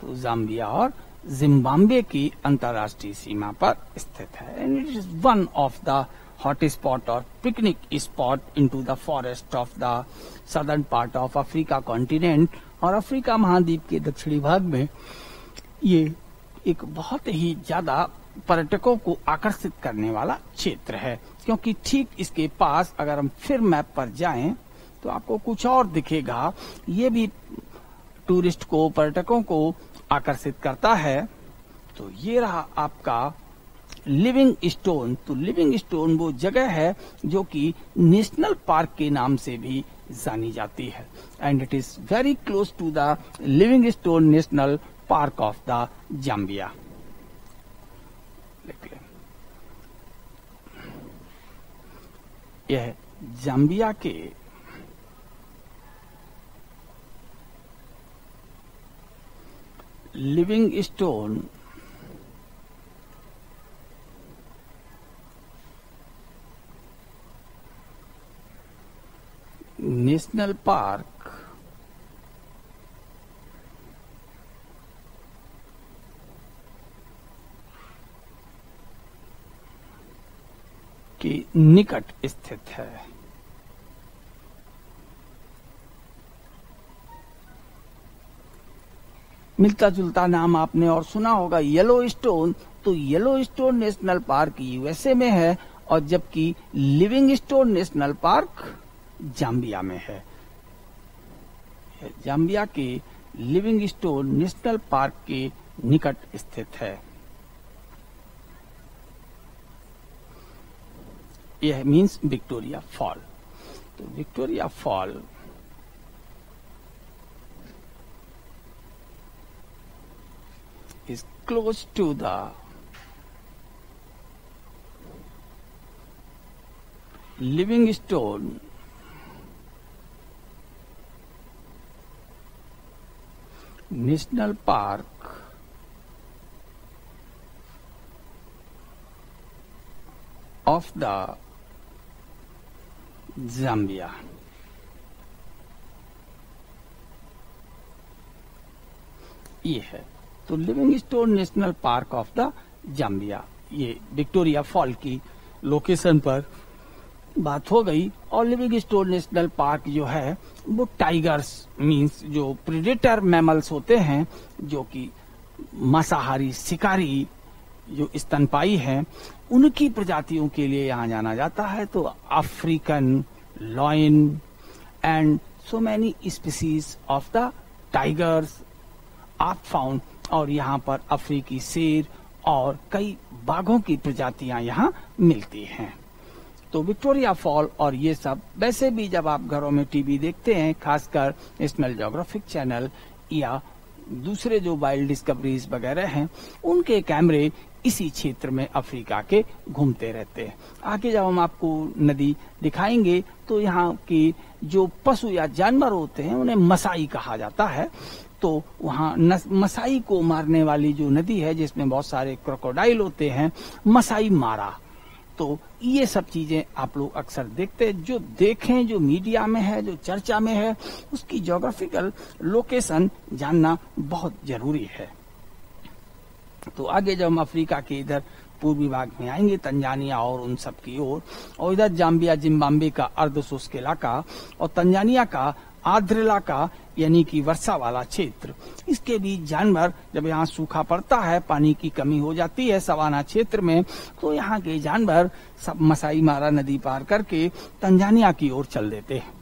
तो जाम्बिया और जिम्बाब्वे की अंतर्राष्ट्रीय सीमा पर स्थित है, and it is one of the hot spot और picnic spot into the forest of the southern part of Africa continent. और अफ्रीका महाद्वीप के दक्षिणी भाग में ये एक बहुत ही ज्यादा पर्यटकों को आकर्षित करने वाला क्षेत्र है, क्योंकि ठीक इसके पास अगर हम फिर मैप पर जाएं तो आपको कुछ और दिखेगा। ये भी टूरिस्ट को, पर्यटकों को आकर्षित करता है। तो ये रहा आपका लिविंग स्टोन। तो लिविंग स्टोन वो जगह है जो कि नेशनल पार्क के नाम से भी जानी जाती है, and it is very close to the Livingstone national park of the Zambia. यह जाम्बिया के लिविंग स्टोन नेशनल पार्क के निकट स्थित है। मिलता जुलता नाम आपने और सुना होगा येलो स्टोन। तो yellow stone national park USA में है, और जबकि living stone national park Zambia में है। जाम्बिया के लिविंग स्टोन नेशनल पार्क के निकट स्थित है। यह मीन्स विक्टोरिया फॉल। तो Victoria fall is close to the Livingstone National Park of the Zambia। ये है तो Livingstone national park of the Zambia. ये विक्टोरिया फॉल की लोकेशन पर बात हो गई। और लिविंगस्टोन नेशनल पार्क जो है वो टाइगर्स मींस जो प्रेडेटर मैमल्स होते हैं, जो कि मांसाहारी शिकारी जो स्तनपाई हैं, उनकी प्रजातियों के लिए यहाँ जाना जाता है। तो African lion and so many species of the tigers are found. और यहाँ पर अफ्रीकी शेर और कई बाघों की प्रजातियां यहाँ मिलती हैं। तो विक्टोरिया फॉल और ये सब वैसे भी जब आप घरों में टीवी देखते हैं, खासकर नेशनल ज्योग्राफिक चैनल या दूसरे जो वाइल्ड डिस्कवरीज वगैरह हैं, उनके कैमरे इसी क्षेत्र में अफ्रीका के घूमते रहते हैं। आगे जब हम आपको नदी दिखाएंगे तो यहाँ की जो पशु या जानवर होते हैं उन्हें मसाई कहा जाता है। तो वहाँ मसाई को मारने वाली जो नदी है जिसमें बहुत सारे क्रोकोडाइल होते हैं, मसाई मारा। तो ये सब चीजें आप लोग अक्सर देखते हैं। जो देखें, जो मीडिया में है, जो चर्चा में है, उसकी ज्योग्राफिकल लोकेशन जानना बहुत जरूरी है। तो आगे जब हम अफ्रीका के इधर पूर्वी भाग में आएंगे, तंजानिया और उन सब की ओर, और इधर जाम्बिया जिम्बाब्वे का अर्ध शुष्क इलाका और तंजानिया का आर्द्र इलाका यानी कि वर्षा वाला क्षेत्र, इसके बीच जानवर जब यहाँ सूखा पड़ता है, पानी की कमी हो जाती है सवाना क्षेत्र में, तो यहाँ के जानवर सब मसाई मारा नदी पार करके तंजानिया की ओर चल देते हैं।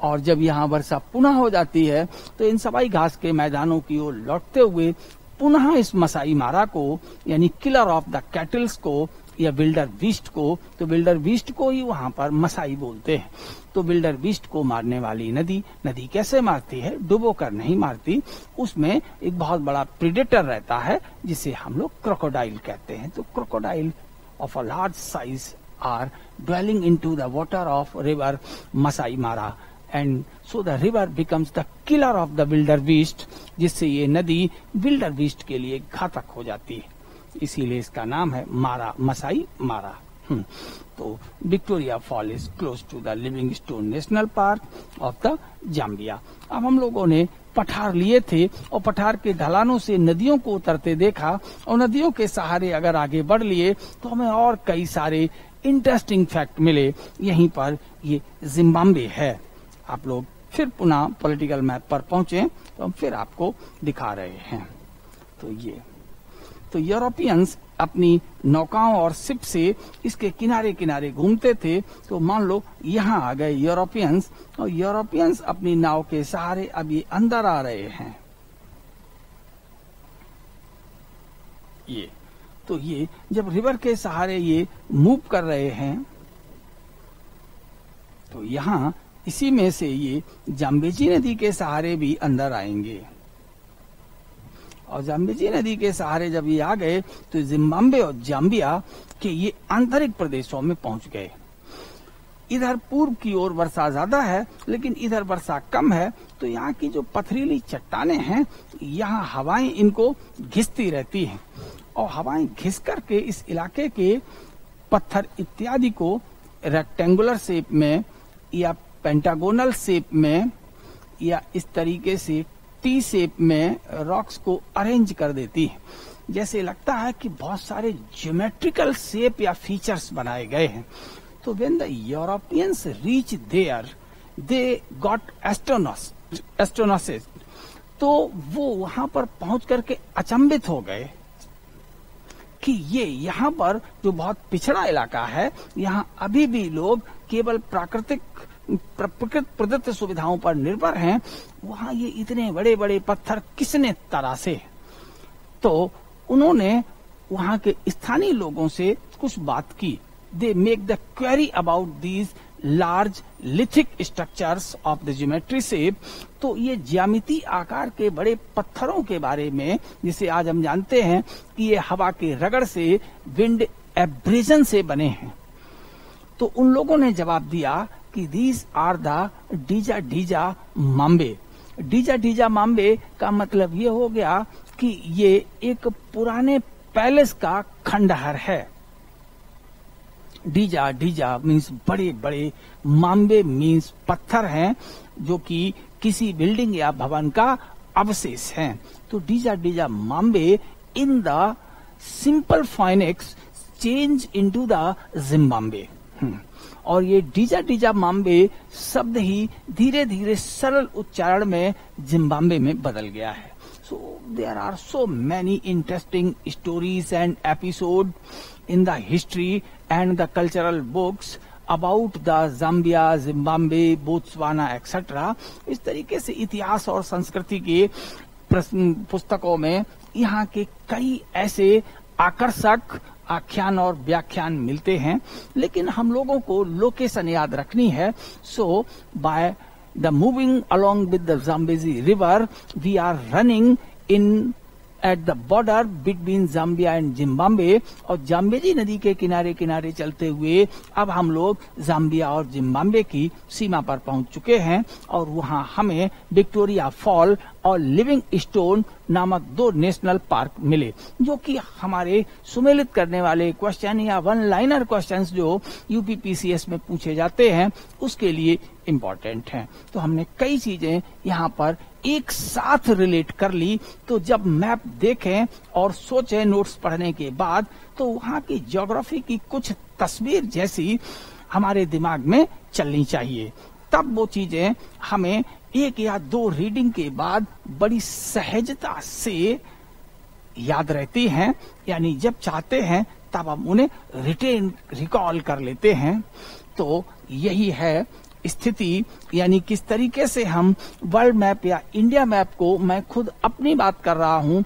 और जब यहाँ वर्षा पुनः हो जाती है तो इन सवाई घास के मैदानों की ओर लौटते हुए पुनः इस मसाई मारा को यानी किलर ऑफ द कैटल्स को या विल्डर बीस्ट को, तो विल्डर बीस्ट को ही वहां पर मसाई बोलते हैं। तो विल्डर बीस्ट को मारने वाली नदी कैसे मारती है? डुबो कर नहीं मारती, उसमें एक बहुत बड़ा प्रेडेटर रहता है जिसे हम लोग क्रोकोडाइल कहते हैं। तो crocodile of a large size are dwelling into the water of river Masai Mara, and so the river becomes the killer of the wildebeest, जिससे ये नदी विल्डर बीस्ट के लिए घातक हो जाती है। इसीलिए इसका नाम है मारा, मसाई मारा। तो Victoria fall is close to the Livingstone national park of the Zambia. अब हम लोगों ने पठार लिए थे और पठार के ढलानों से नदियों को उतरते देखा, और नदियों के सहारे अगर आगे बढ़ लिए तो हमें और कई सारे इंटरेस्टिंग फैक्ट मिले। यहीं पर ये जिम्बाब्वे है। आप लोग फिर पुनः पॉलिटिकल मैप पर पहुंचे तो हम फिर आपको दिखा रहे हैं। तो यूरोपियंस अपनी नौकाओं और शिप से इसके किनारे किनारे घूमते थे। तो मान लो यहाँ आ गए यूरोपियंस, और यूरोपियंस अपनी नाव के सहारे अब ये अंदर आ रहे हैं। तो ये जब रिवर के सहारे ये मूव कर रहे हैं, तो यहाँ इसी में से ये जाम्बेजी नदी के सहारे भी अंदर आएंगे। और जाम्बेजी नदी के सहारे जब ये आ गए तो जिम्बाब्वे और जाम्बिया के ये आंतरिक प्रदेशों में पहुंच गए। इधर पूर्व की ओर वर्षा ज्यादा है, लेकिन इधर वर्षा कम है। तो यहाँ की जो पथरीली चट्टानें हैं, यहाँ हवाएं इनको घिसती रहती हैं, और हवाएं घिस करके इस इलाके के पत्थर इत्यादि को रेक्टेंगुलर शेप में या पेंटागोनल शेप में या इस तरीके से टी शेप में रॉक्स को अरेंज कर देती है। जैसे लगता है कि बहुत सारे ज्योमेट्रिकल शेप या फीचर्स बनाए गए हैं। तो when the Europeans reach there, they got astonished. तो वो वहां पर पहुंच करके अचंभित हो गए कि ये यहाँ पर जो बहुत पिछड़ा इलाका है, यहाँ अभी भी लोग केवल प्राकृतिक प्रकृति प्रदत्त सुविधाओं पर निर्भर हैं। वहां ये इतने बड़े बड़े पत्थर किसने तरासे। तो उन्होंने वहां के स्थानीय लोगों से कुछ बात की। They make the query about these large lithic structures of the geometry shape. तो ये ज्यामिति आकार के बड़े पत्थरों के बारे में, जिसे आज हम जानते हैं कि ये हवा के रगड़ से, विंड एब्रेजन से बने हैं। तो उन लोगों ने जवाब दिया कि दीज आर द डीजा डीजा माम्बे। डीजा डीजा माम्बे का मतलब ये हो गया कि ये एक पुराने पैलेस का खंडहर है। डीजा डीजा मीन्स बड़े बड़े, माम्बे मीन्स पत्थर हैं जो कि किसी बिल्डिंग या भवन का अवशेष हैं। तो डीजा डीजा माम्बे in the simple phonetics change into the Zimbabwe. और ये डीजा डीजा माम्बे शब्द ही धीरे धीरे सरल उच्चारण में जिम्बाब्वे में बदल गया है। So there are so many interesting stories and episodes in the history and the cultural books about the Zambia, Zimbabwe, Botswana, etc. इस तरीके से इतिहास और संस्कृति के पुस्तकों में यहाँ के कई ऐसे आकर्षक आख्यान और व्याख्यान मिलते हैं। लेकिन हम लोगों को लोकेशन याद रखनी है। So by the moving along with the Zambezi river, we are running in at the border between Zambia and Zimbabwe. और जाम्बेजी नदी के किनारे किनारे चलते हुए अब हम लोग जाम्बिया और जिम्बाब्वे की सीमा पर पहुंच चुके हैं। और वहां हमें विक्टोरिया फॉल और लिविंग स्टोन नामक 2 नेशनल पार्क मिले, जो कि हमारे सुमेलित करने वाले क्वेश्चन या वन लाइनर क्वेश्चंस जो यूपीपीसीएस में पूछे जाते हैं उसके लिए इम्पोर्टेंट हैं। तो हमने कई चीजें यहाँ पर एक साथ रिलेट कर ली। तो जब मैप देखें और सोचें नोट्स पढ़ने के बाद, तो वहाँ की ज्योग्राफी की कुछ तस्वीर जैसी हमारे दिमाग में चलनी चाहिए। तब वो चीजें हमें 1 या 2 रीडिंग के बाद बड़ी सहजता से याद रहती हैं। यानी जब चाहते हैं तब हम उन्हें रिकॉल कर लेते हैं। तो यही है स्थिति, यानी किस तरीके से हम वर्ल्ड मैप या इंडिया मैप को, मैं खुद अपनी बात कर रहा हूं,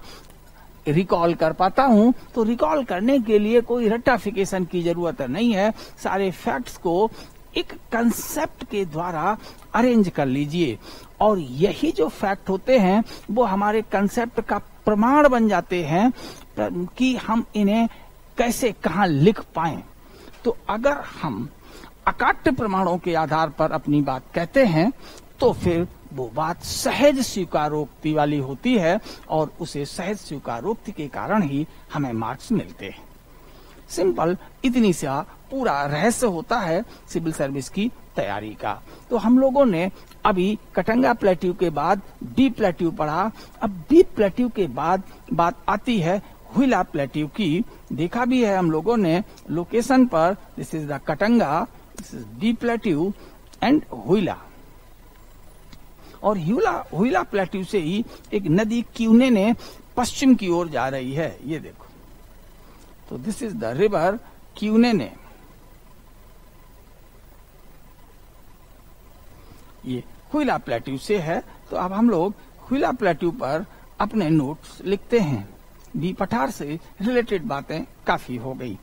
रिकॉल कर पाता हूं। तो रिकॉल करने के लिए कोई रट्टाफिकेशन की जरूरत नहीं है। सारे फैक्ट्स को एक कंसेप्ट के द्वारा अरेंज कर लीजिए, और यही जो फैक्ट होते हैं वो हमारे कंसेप्ट का प्रमाण बन जाते हैं कि हम इन्हें कैसे कहां लिख पाएं। तो अगर हम अकाट्य प्रमाणों के आधार पर अपनी बात कहते हैं तो फिर वो बात सहज स्वीकारोक्ति वाली होती है, और उसे सहज स्वीकारोक्ति के कारण ही हमें मार्क्स मिलते हैं। सिंपल इतनी सा पूरा रहस्य होता है सिविल सर्विस की तैयारी का। तो हम लोगों ने अभी कटंगा प्लेट्यू के बाद बी प्लेट्यू पढ़ा। अब बी प्लेट्यू के बाद बात आती है हुइला प्लेट्यू की। देखा भी है हम लोगों ने लोकेशन पर, this is the Katanga, this is Bie plateau and Huila. और हुइला प्लेट्यू से ही एक नदी क्यूने ने पश्चिम की ओर जा रही है, ये देखो। तो दिस इज द रिवर क्यूनेने। ये हुइला प्लेट्यू से है। तो अब हम लोग हुइला प्लेट्यू पर अपने नोट्स लिखते हैं। बी पठार से रिलेटेड बातें काफी हो गई,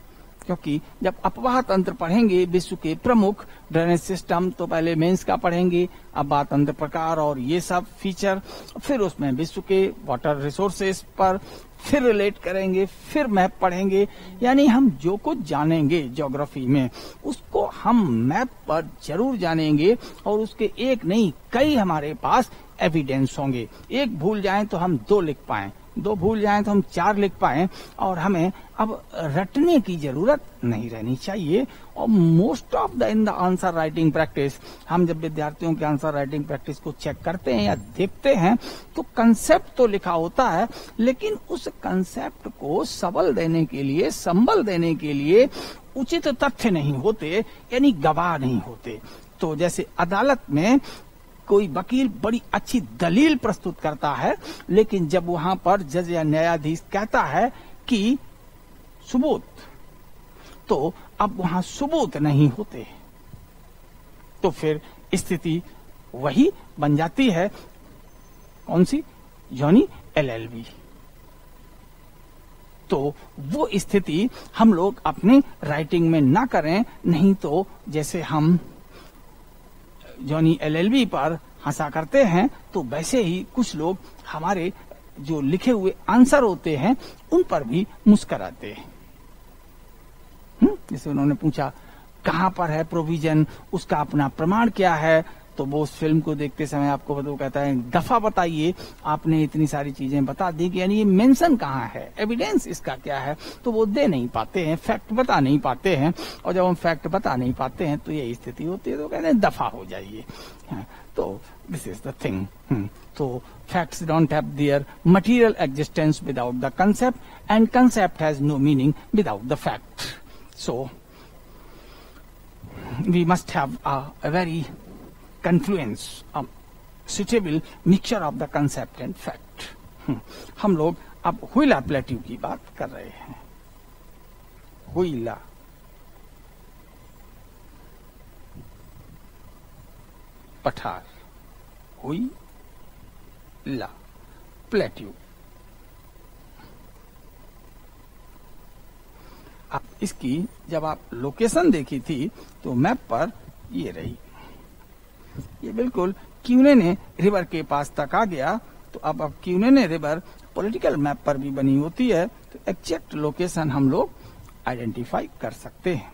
क्योंकि जब अपवाह तंत्र पढ़ेंगे विश्व के प्रमुख ड्रेनेज सिस्टम, तो पहले मेंस का पढ़ेंगे, अपवाह तंत्र प्रकार और ये सब फीचर, फिर उसमें विश्व के वाटर रिसोर्सेस पर फिर रिलेट करेंगे, फिर मैप पढ़ेंगे। यानी हम जो कुछ जानेंगे ज्योग्राफी में उसको हम मैप पर जरूर जानेंगे, और उसके एक नहीं कई हमारे पास एविडेंस होंगे। एक भूल जाएं तो हम 2 लिख पाएं, 2 भूल जाएं तो हम 4 लिख पाएं, और हमें अब रटने की जरूरत नहीं रहनी चाहिए। और most of the in the answer writing practice, हम जब विद्यार्थियों के आंसर राइटिंग प्रैक्टिस को चेक करते हैं या देखते हैं तो कंसेप्ट तो लिखा होता है, लेकिन उस कंसेप्ट को सबल देने के लिए, संबल देने के लिए उचित तथ्य नहीं होते, यानी गवाह नहीं होते। तो जैसे अदालत में कोई वकील बड़ी अच्छी दलील प्रस्तुत करता है, लेकिन जब वहां पर जज या न्यायाधीश कहता है कि सबूत, तो अब वहां सबूत नहीं होते, तो फिर स्थिति वही बन जाती है। कौन सी? Johnny LLB. तो वो स्थिति हम लोग अपने राइटिंग में ना करें, नहीं तो जैसे हम जॉनी एलएलबी पर हंसा करते हैं, तो वैसे ही कुछ लोग हमारे जो लिखे हुए आंसर होते हैं उन पर भी मुस्कुराते हैं। जैसे उन्होंने पूछा कहां पर है प्रोविजन, उसका अपना प्रमाण क्या है, तो वो उस फिल्म को देखते समय आपको वो कहता है दफा बताइए, आपने इतनी सारी चीजें बता दी कि यानी ये मेंशन कहाँ है, एविडेंस इसका क्या है, तो वो दे नहीं पाते हैं, फैक्ट बता नहीं पाते हैं। और जब हम फैक्ट बता नहीं पाते हैं तो ये स्थिति होती है, तो कहते हैं दफा हो जाइए। तो दिस इज द थिंग। तो facts don't have their material existence without the concept, and concept has no meaning without the fact. So we must have a very confluence, a suitable mixture of the concept and fact. हम लोग अब हुइला plateau की बात कर रहे हैं। हुइला पठार, हुइला plateau. अब इसकी जब आप लोकेशन देखी थी तो मैप पर ये रही, ये बिल्कुल क्यूनेने रिवर के पास तक आ गया। तो अब क्यूनेने रिवर पॉलिटिकल मैप पर भी बनी होती है, तो एग्जैक्ट लोकेशन हम लोग आइडेंटिफाई कर सकते हैं।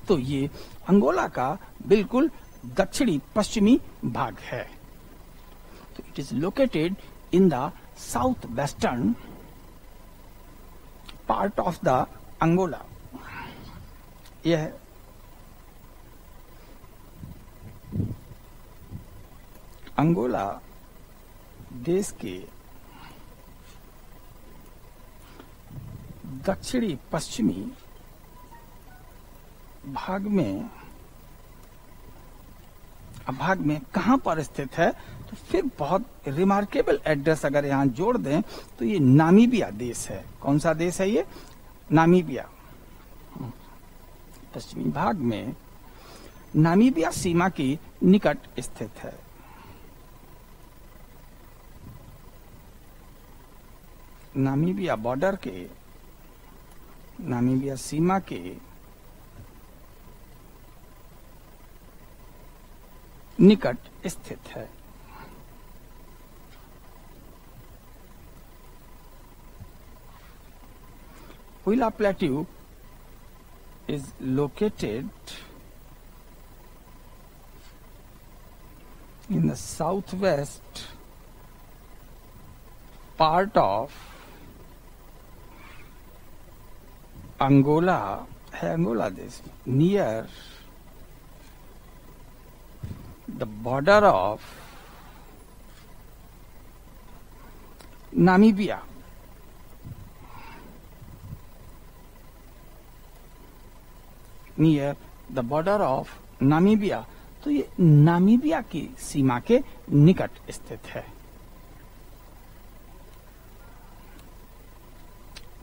तो ये अंगोला का बिल्कुल दक्षिणी पश्चिमी भाग है। तो it is located in the south western part of the Angola. यह अंगोला देश के दक्षिणी पश्चिमी भाग में कहां पर स्थित है, तो फिर बहुत रिमार्केबल एड्रेस अगर यहां जोड़ दें तो ये नामीबिया देश है। कौन सा देश है ये? नामीबिया। पश्चिमी भाग में नामीबिया सीमा की निकट स्थित है। नामीबिया बॉर्डर के, नामीबिया सीमा के निकट स्थित है। Huila plateau is located in the southwest part of Angola, है अंगोला देश, near the border of Namibia. Near the border of Namibia, तो ये नामीबिया की सीमा के निकट स्थित है।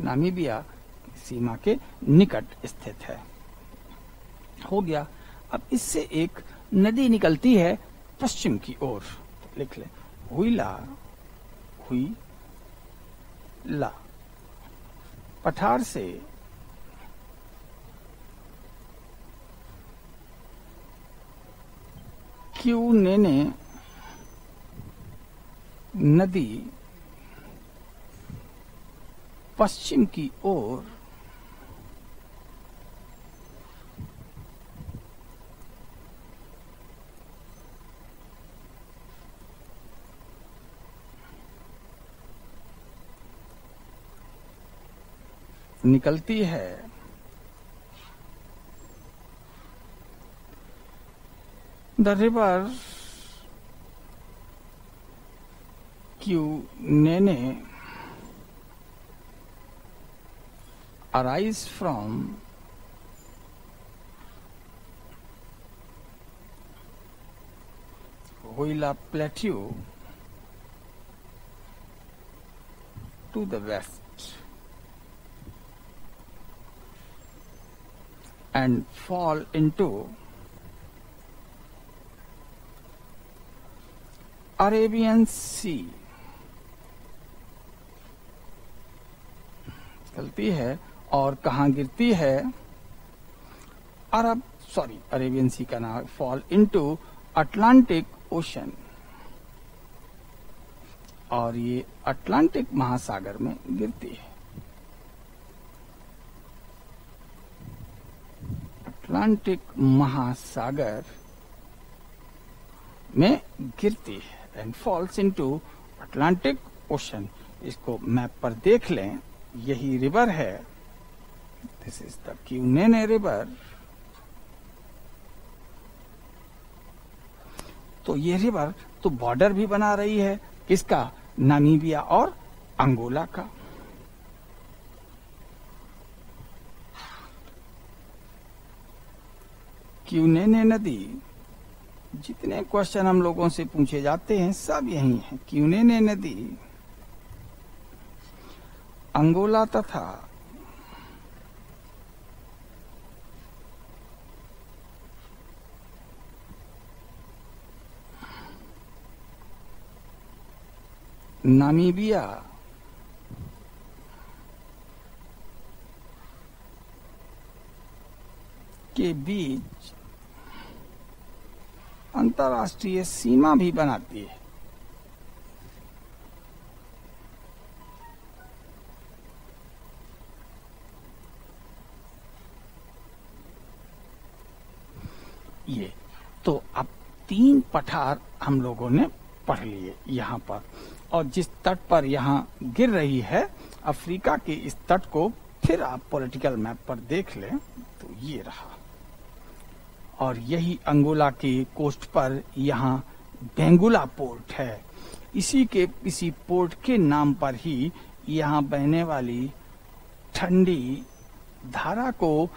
नामीबिया की सीमा के निकट स्थित है। हो गया। अब इससे एक नदी निकलती है पश्चिम की ओर, लिख ले, हुईला, हुई ला, पठार से क्यूनेने नदी पश्चिम की ओर निकलती है। The river Cunene arise from Huila Plateau to the west and fall into Arabian Sea। चलती है और कहाँ गिरती है? अरेबियन सी का नाम, फॉल इनटू अटलांटिक ओशन, और ये अटलांटिक महासागर में गिरती है। अटलांटिक महासागर में गिरती है and falls into Atlantic ocean. इसको मैप पर देख लें, यही रिवर है। This is the Cunene river. तो ये रिवर तो बॉर्डर भी बना रही है किसका? नामीबिया और अंगोला का। क्यूनेने नदी, जितने क्वेश्चन हम लोगों से पूछे जाते हैं सब यही है। क्यूनेने नदी अंगोला तथा नामीबिया के बीच अंतर्राष्ट्रीय सीमा भी बनाती है। ये तो अब 3 पठार हम लोगों ने पढ़ लिए यहाँ पर, और जिस तट पर यहाँ गिर रही है अफ्रीका के इस तट को फिर आप पॉलिटिकल मैप पर देख लें तो ये रहा। और यही अंगोला के कोस्ट पर यहाँ बेंगुला पोर्ट है। इसी पोर्ट के नाम पर ही यहाँ बहने वाली ठंडी धारा को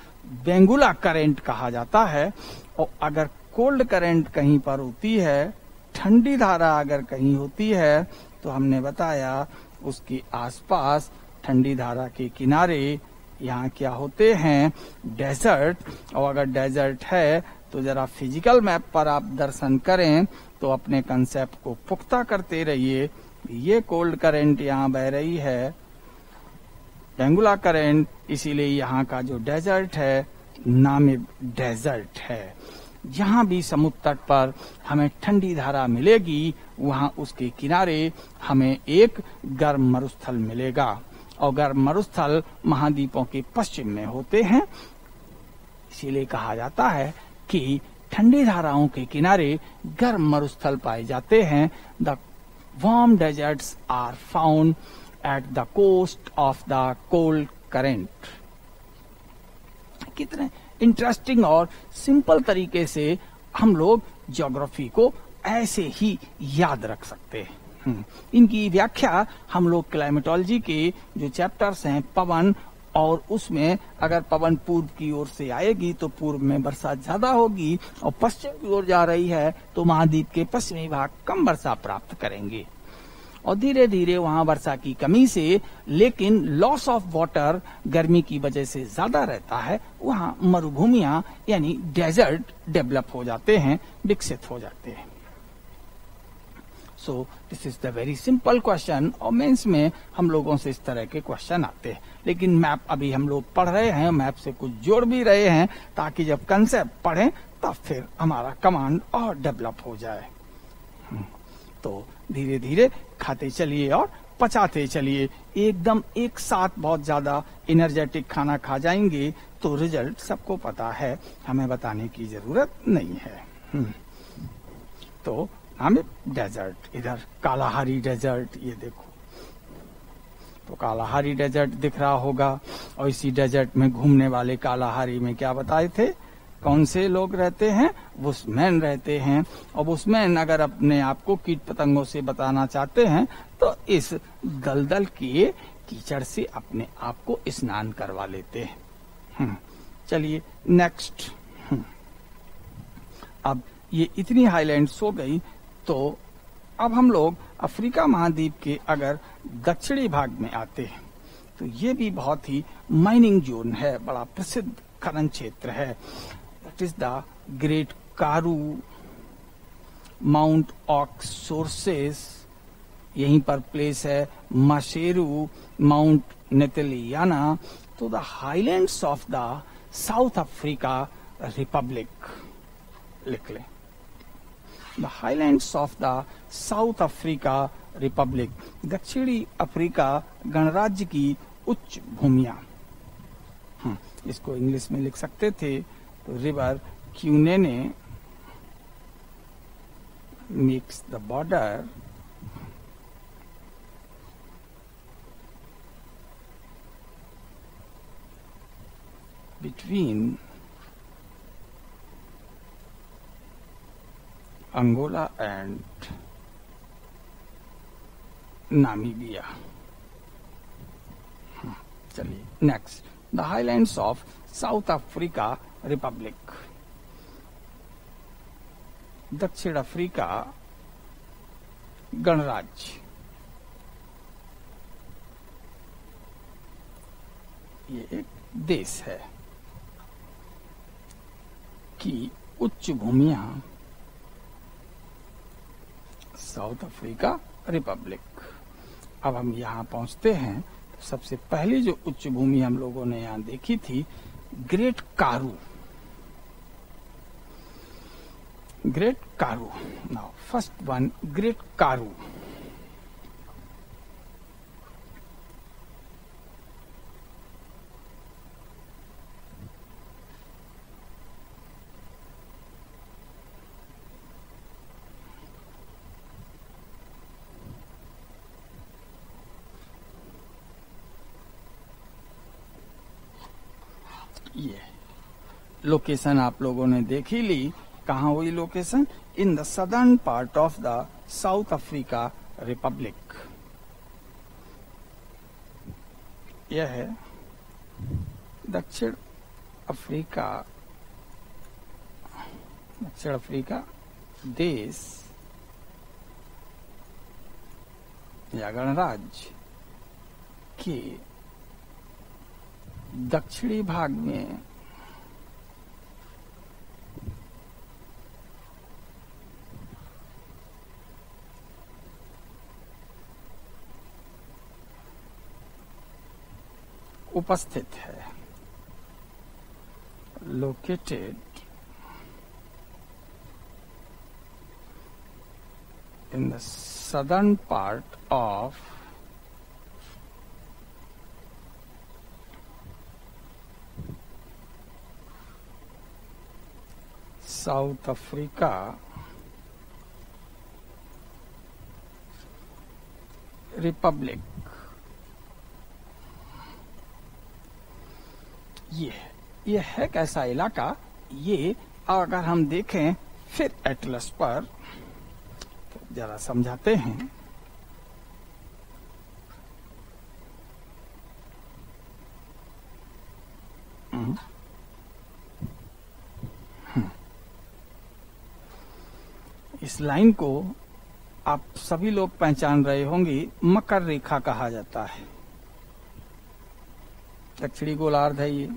बेंगुला करंट कहा जाता है। और अगर कोल्ड करंट कहीं पर होती है, ठंडी धारा अगर कहीं होती है, तो हमने बताया उसके आसपास ठंडी धारा के किनारे यहाँ क्या होते हैं? डेजर्ट। और अगर डेजर्ट है तो जरा फिजिकल मैप पर आप दर्शन करें तो अपने कंसेप्ट को पुख्ता करते रहिए। ये कोल्ड करंट यहाँ बह रही है, बेंगुला करंट, इसीलिए यहाँ का जो डेजर्ट है नामिब डेजर्ट है। जहाँ भी समुद्र तट पर हमें ठंडी धारा मिलेगी, वहाँ उसके किनारे हमें एक गर्म मरुस्थल मिलेगा, और गर्म मरुस्थल महाद्वीपों के पश्चिम में होते हैं। इसीलिए कहा जाता है कि ठंडी धाराओं के किनारे गर्म मरुस्थल पाए जाते हैं। The warm deserts are found at the coast of the cold current. कितने इंटरेस्टिंग और सिंपल तरीके से हम लोग ज्योग्राफी को ऐसे ही याद रख सकते हैं। इनकी व्याख्या हम लोग क्लाइमेटोलॉजी के जो चैप्टर्स हैं, पवन और उसमें अगर पवन पूर्व की ओर से आएगी तो पूर्व में वर्षा ज्यादा होगी, और पश्चिम की ओर जा रही है तो महाद्वीप के पश्चिमी भाग कम वर्षा प्राप्त करेंगे, और धीरे धीरे वहां वर्षा की कमी से, लेकिन लॉस ऑफ वाटर गर्मी की वजह से ज्यादा रहता है, वहां मरुभूमियां यानी डेजर्ट डेवलप हो जाते हैं, विकसित हो जाते हैं। So this is the very simple question, और मेंस में हम लोगों से इस तरह के क्वेश्चन आते हैं। लेकिन मैप अभी हम लोग पढ़ रहे हैं, मैप से कुछ जोड़ भी रहे हैं ताकि जब कंसेप्ट पढ़ें तब फिर हमारा कमांड और डेवलप हो जाए। तो धीरे धीरे खाते चलिए और पचाते चलिए, एकदम एक साथ बहुत ज्यादा एनर्जेटिक खाना खा जाएंगे तो रिजल्ट सबको पता है, हमें बताने की जरूरत नहीं है। तो हमें डेजर्ट, इधर कालाहारी डेजर्ट, ये देखो तो कालाहारी डेजर्ट दिख रहा होगा, और इसी डेजर्ट में घूमने वाले कालाहारी में क्या बताए थे, कौन से लोग रहते हैं, बुशमैन रहते हैं। और बुशमैन अगर अपने आप को कीट पतंगों से बताना चाहते हैं तो इस दलदल के कीचड़ से अपने आप को स्नान करवा लेते हैं। चलिए नेक्स्ट। अब ये इतनी हाईलाइट्स हो गई, तो अब हम लोग अफ्रीका महाद्वीप के अगर दक्षिणी भाग में आते हैं तो ये भी बहुत ही माइनिंग जोन है, बड़ा प्रसिद्ध खनन क्षेत्र है। That is the great Karoo, mount aux sources, यहीं पर प्लेस है माशेरू, माउंट नेतलियाना। तो the highlands of the South Africa republic लिख लें, the highlands of the South Africa republic, दक्षिणी अफ्रीका गणराज्य की उच्च भूमियां। इसको इंग्लिश में लिख सकते थे तो river Cunene makes the border between Angola and Namibia. चलिए next, the highlands of South Africa republic, दक्षिण अफ्रीका गणराज्य। ये एक देश है कि उच्च भूमियां साउथ अफ्रीका रिपब्लिक। अब हम यहाँ पहुंचते हैं तो सबसे पहली जो उच्च भूमि हम लोगों ने यहाँ देखी थी, ग्रेट कारू। ग्रेट कारू, नाउ फर्स्ट वन, ग्रेट कारू। ये लोकेशन आप लोगों ने देख ही ली। कहाँ हुई location? In the southern part of the South Africa Republic. यह है दक्षिण अफ्रीका देश या गणराज्य के दक्षिणी भाग में उपस्थित है, located in the southern part of South Africa Republic. ये है कैसा इलाका? ये अगर हम देखें फिर एटलस पर तो जरा समझाते हैं। इस लाइन को आप सभी लोग पहचान रहे होंगे, मकर रेखा कहा जाता है। दक्षिणी गोलार्ध है ये,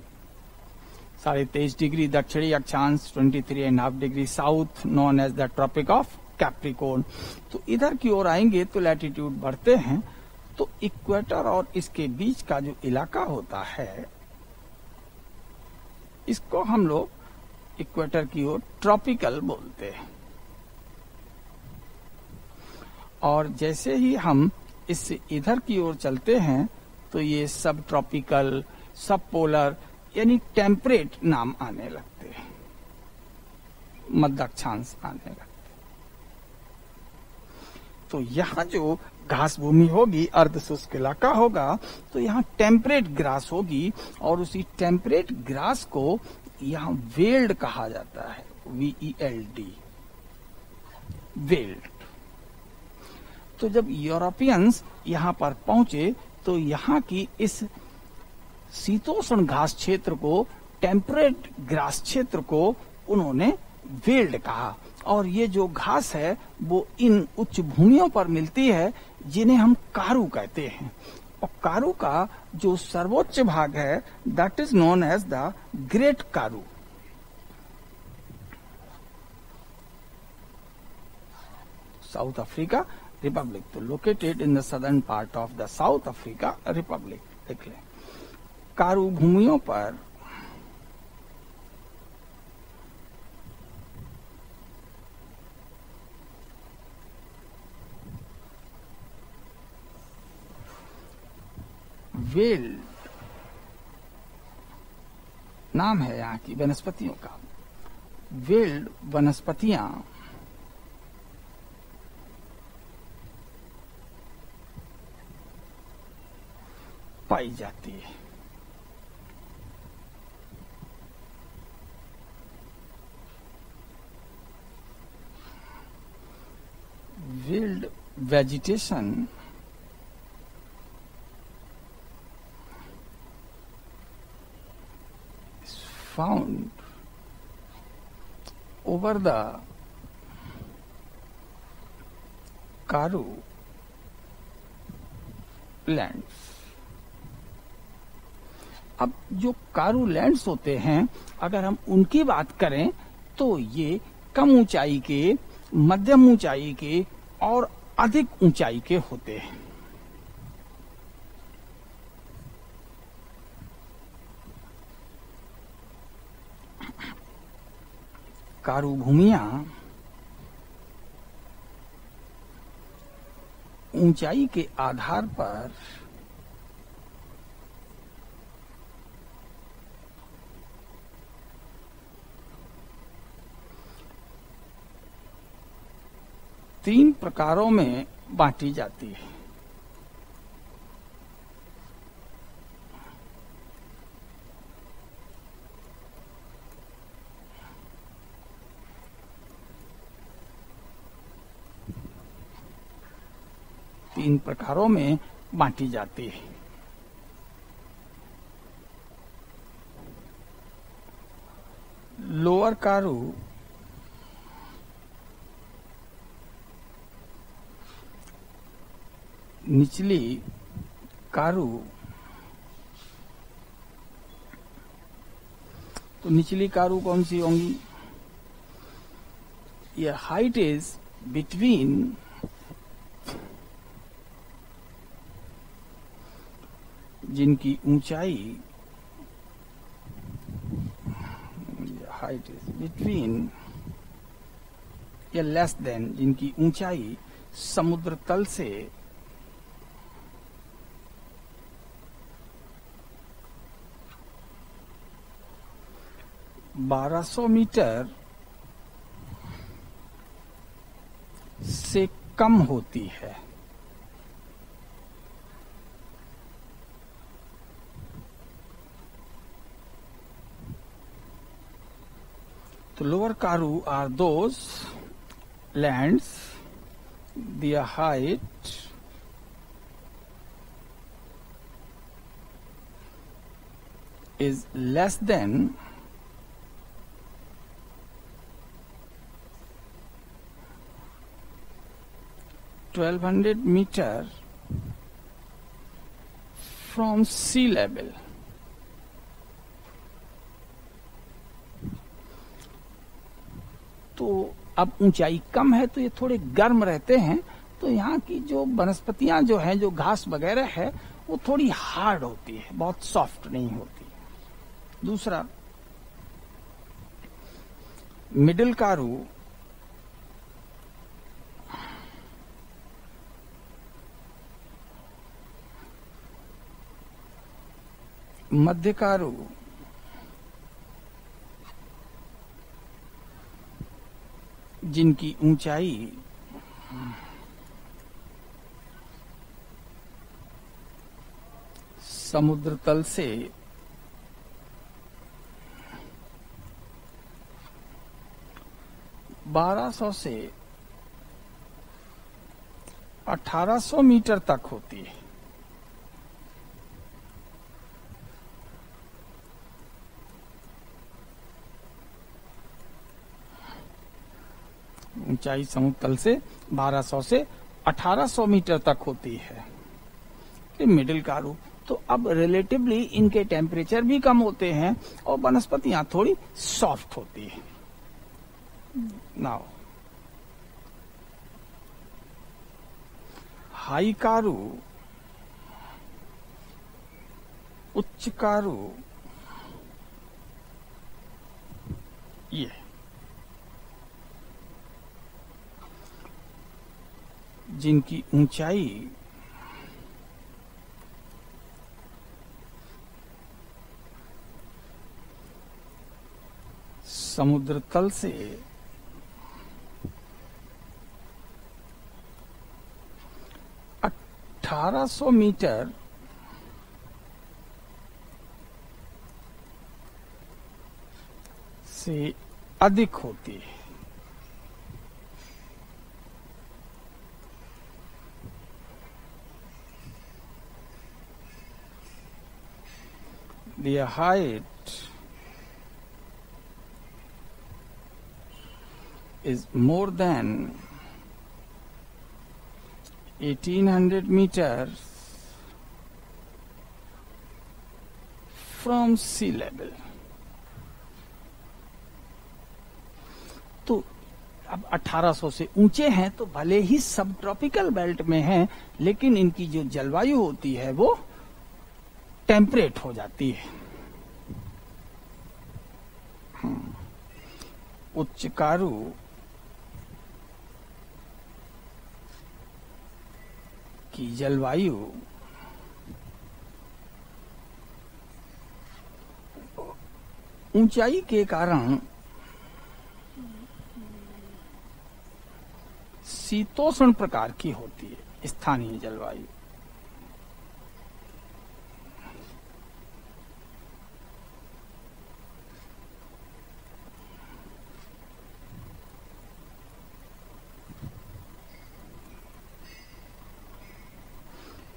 23.5 डिग्री दक्षिणी अक्षांश, 23.5 degree south, known as the tropic of Capricorn. तो इधर की ओर आएंगे तो लैटिट्यूड बढ़ते हैं, तो इक्वेटर और इसके बीच का जो इलाका होता है इसको हम लोग इक्वेटर की ओर ट्रॉपिकल बोलते हैं। और जैसे ही हम इससे इधर की ओर चलते हैं तो ये सब ट्रॉपिकल, सब पोलर यानी टेम्परेट नाम आने लगते हैं, मध्य अक्षांश आने लगते। तो यहाँ जो घास भूमि होगी, अर्ध शुष्क इलाका होगा, तो यहाँ टेम्परेट ग्रास होगी और उसी टेम्परेट ग्रास को यहाँ वेल्ड कहा जाता है, VELD, वेल्ड। तो जब यूरोपियंस यहाँ पर पहुंचे तो यहाँ की इस शीतोष्ण घास क्षेत्र को, टेम्परेट ग्रास क्षेत्र को उन्होंने वेल्ड कहा। और ये जो घास है वो इन उच्च भूमियों पर मिलती है जिन्हें हम कारू कहते हैं। और कारू का जो सर्वोच्च भाग है that is known as the great Karoo. South Africa republic, तो located in the southern part of the South Africa republic. देख लें, कारू भूमियों पर वेल्ड नाम है यहाँ की वनस्पतियों का। वेल्ड वनस्पतियां पाई जाती है। Weld vegetation found over the Karoo lands. अब जो कारू लैंड्स होते हैं, अगर हम उनकी बात करें तो ये कम ऊंचाई के, मध्यम ऊंचाई के और अधिक ऊंचाई के होते हैं। कारू भूमियां ऊंचाई के आधार पर तीन प्रकारों में बांटी जाती है। तीन प्रकारों में बांटी जाती है। लोअर कारू, निचली कारू। तो निचली कारू कौन सी होंगी? ये हाइट इज बिटवीन जिनकी ऊंचाई, हाइट इज बिटवीन या लेस देन, जिनकी ऊंचाई समुद्र तल से 1200 मीटर से कम होती है। तो lower Karoo are those lands, their height is less than 1200 1200 metre from sea level. तो अब ऊंचाई कम है तो ये थोड़े गर्म रहते हैं, तो यहाँ की जो वनस्पतियां जो हैं, जो घास वगैरह है, वो थोड़ी हार्ड होती है, बहुत सॉफ्ट नहीं होती। दूसरा, मिडिल कारू मध्य कारू जिनकी ऊंचाई समुद्र तल से 1200 से 1800 मीटर तक होती है। ऊंचाई समुद्र तल से 1200 से 1800 मीटर तक होती है, ये मिडिल कारू। तो अब रिलेटिवली इनके टेम्परेचर भी कम होते हैं और वनस्पतियां थोड़ी सॉफ्ट होती है। नाउ हाई कारू, उच्च कारू, ये जिनकी ऊंचाई समुद्र तल से 1800 मीटर से अधिक होती है। Their height is more than 1800 meters from sea level. तो अब 1800 से ऊंचे हैं तो भले ही सब ट्रॉपिकल बेल्ट में हैं, लेकिन इनकी जो जलवायु होती है वो टेम्परेट हो जाती है। उच्च कारू की जलवायु ऊंचाई के कारण शीतोष्ण प्रकार की होती है, स्थानीय जलवायु।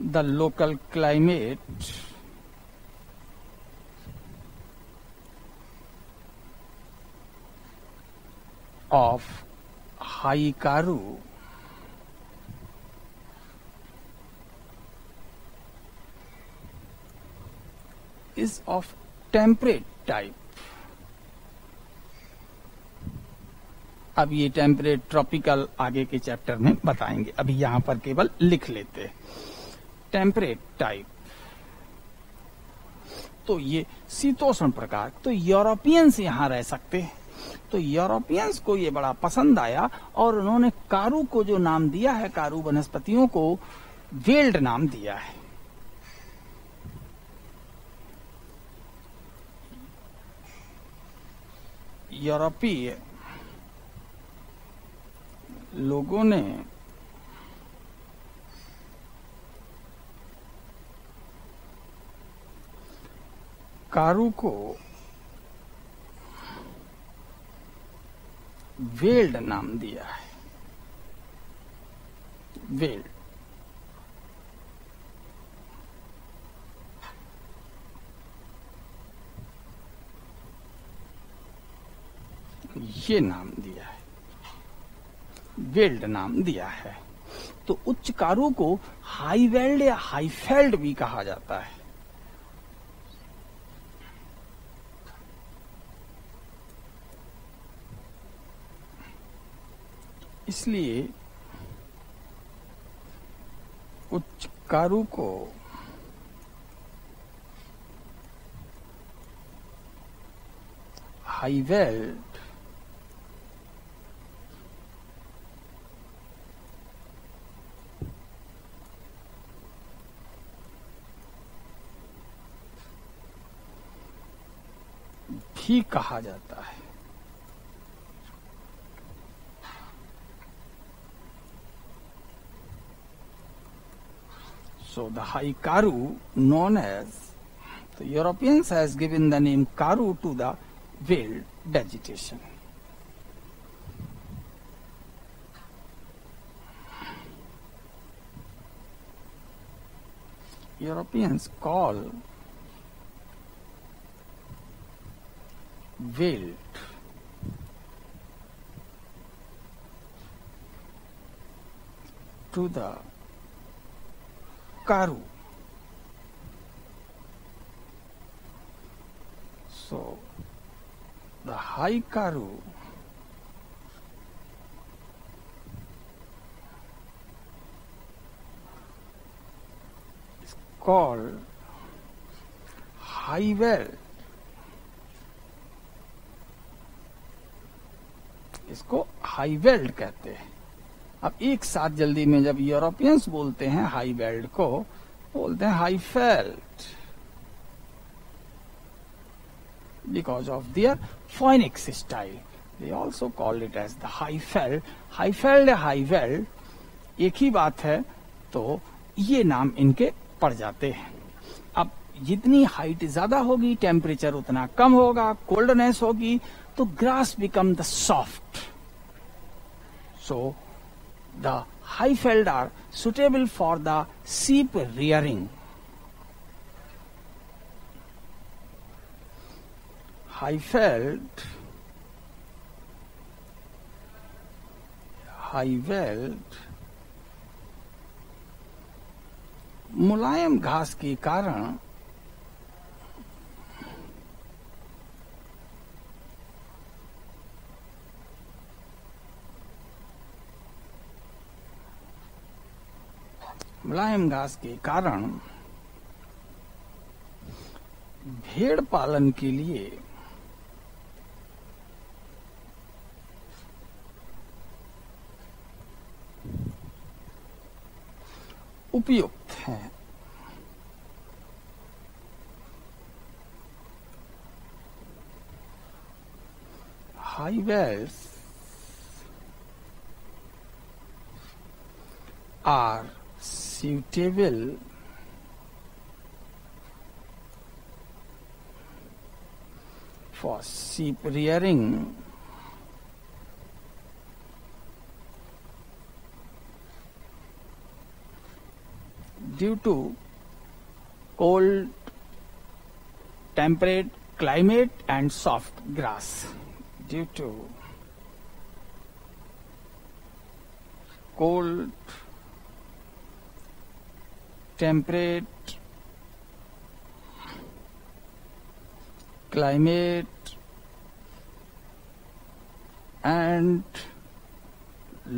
The local climate of High Karu is of temperate type. अब ये टेम्परेट ट्रॉपिकल आगे के चैप्टर में बताएंगे, अभी यहां पर केवल लिख लेते हैं टेम्परेट टाइप। तो ये शीतोष्ण प्रकार, तो यूरोपियंस यहां रह सकते हैं। तो यूरोपियंस को ये बड़ा पसंद आया और उन्होंने कारू को जो नाम दिया है, कारू वनस्पतियों को वेल्ड नाम दिया है। यूरोपीय लोगों ने कारू को वेल्ड नाम दिया है, वेल्ड। ये नाम दिया है, वेल्ड नाम दिया है। तो उच्च कारू को हाई वेल्ड या हाई फेल्ड भी कहा जाता है। इसलिए उच्च कारू को हाई वेल्ड भी कहा जाता है। So the high Karu, known as, the Europeans has given the name Karu to the veiled vegetation. Europeans call veiled to the Karu. So the high Karu is called high well. इसको high weld कहते हैं। अब एक साथ जल्दी में जब Europeans बोलते हैं हाई वेल्ड को, बोलते हैं high veld, because of their phonics style they also called it as the high veld. High veld या हाई वेल्ड एक ही बात है, तो ये नाम इनके पड़ जाते हैं। अब जितनी हाइट ज्यादा होगी टेम्परेचर उतना कम होगा, कोल्डनेस होगी, तो grass become the soft. So the high feld are suitable for the sheep rearing. High feld, high veld मुलायम घास के कारण मुलायम घास के कारण भेड़ पालन के लिए उपयुक्त हैं। High velds are suitable for sheep rearing due to cold, temperate climate and soft grass. Due to cold, temperate climate and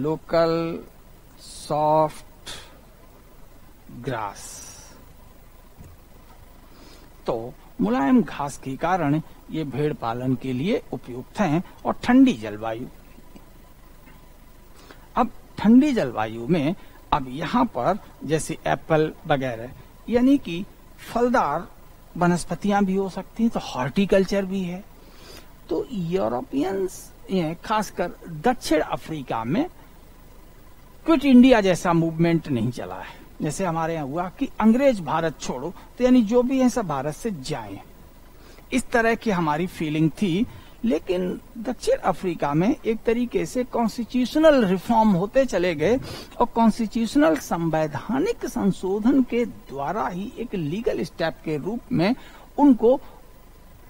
local soft grass। तो मुलायम घास के कारण ये भेड़ पालन के लिए उपयुक्त हैं और ठंडी जलवायु। अब ठंडी जलवायु में अब यहाँ पर जैसे एप्पल वगैरह यानी कि फलदार वनस्पतियां भी हो सकती हैं, तो हॉर्टिकल्चर भी है। तो यूरोपियंस खासकर दक्षिण अफ्रीका में क्विट इंडिया जैसा मूवमेंट नहीं चला है। जैसे हमारे यहाँ हुआ कि अंग्रेज भारत छोड़ो, तो यानी जो भी है सब भारत से जाएं, इस तरह की हमारी फीलिंग थी। लेकिन दक्षिण अफ्रीका में एक तरीके से कॉन्स्टिट्यूशनल रिफॉर्म होते चले गए और कॉन्स्टिट्यूशनल संवैधानिक संशोधन के द्वारा ही एक लीगल स्टेप के रूप में उनको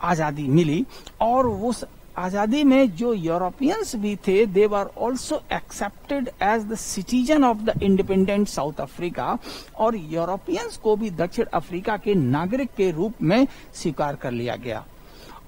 आजादी मिली और वो आजादी में जो यूरोपियंस भी थे, they were also accepted as the citizen of the independent South Africa, और यूरोपियंस को भी दक्षिण अफ्रीका के नागरिक के रूप में स्वीकार कर लिया गया।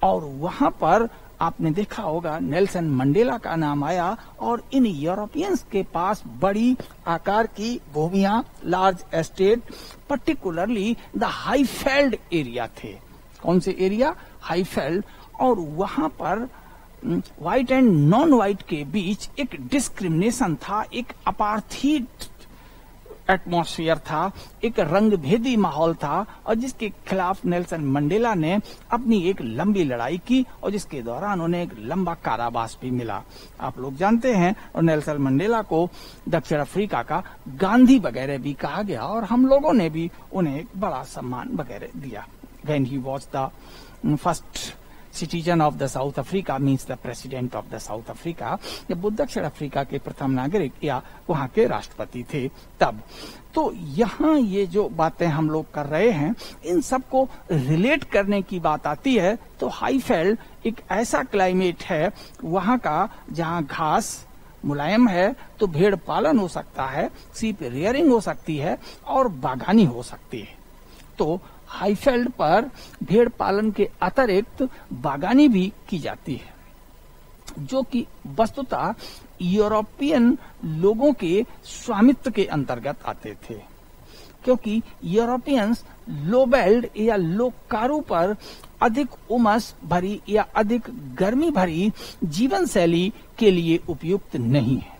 और वहां पर आपने देखा होगा नेल्सन मंडेला का नाम आया, और इन यूरोपियंस के पास बड़ी आकार की भूमियां, large estate, particularly the Highveld area थे। कौन से एरिया? हाईफेल्ड। और वहां पर व्हाइट एंड नॉन व्हाइट के बीच एक डिस्क्रिमिनेशन था, एक अपार्थीड एटमॉस्फेयर था, एक रंगभेदी माहौल था, और जिसके खिलाफ नेल्सन मंडेला ने अपनी एक लंबी लड़ाई की, और जिसके दौरान उन्हें एक लंबा कारावास भी मिला। आप लोग जानते हैं, और नेल्सन मंडेला को दक्षिण अफ्रीका का गांधी वगैरह भी कहा गया, और हम लोगों ने भी उन्हें एक बड़ा सम्मान वगैरह दिया। When he was the first citizen of the South Africa, means the president of the South Africa, जब वो दक्षिण अफ्रीका के प्रथम नागरिक या वहां के राष्ट्रपति थे तब। तो यहाँ ये जो बातें हम लोग कर रहे हैं, इन सबको रिलेट करने की बात आती है तो हाईफेल्ड एक ऐसा क्लाइमेट है वहां का जहां घास मुलायम है, तो भेड़ पालन हो सकता है, सीप रेयरिंग हो सकती है, और बागानी हो सकती है। तो हाईफेल्ड पर भेड़ पालन के अतिरिक्त बागानी भी की जाती है, जो कि वस्तुतः यूरोपियन लोगों के स्वामित्व के अंतर्गत आते थे, क्योंकि यूरोपियंस लो बेल्ड या लो कारू पर अधिक उमस भरी या अधिक गर्मी भरी जीवन शैली के लिए उपयुक्त नहीं है।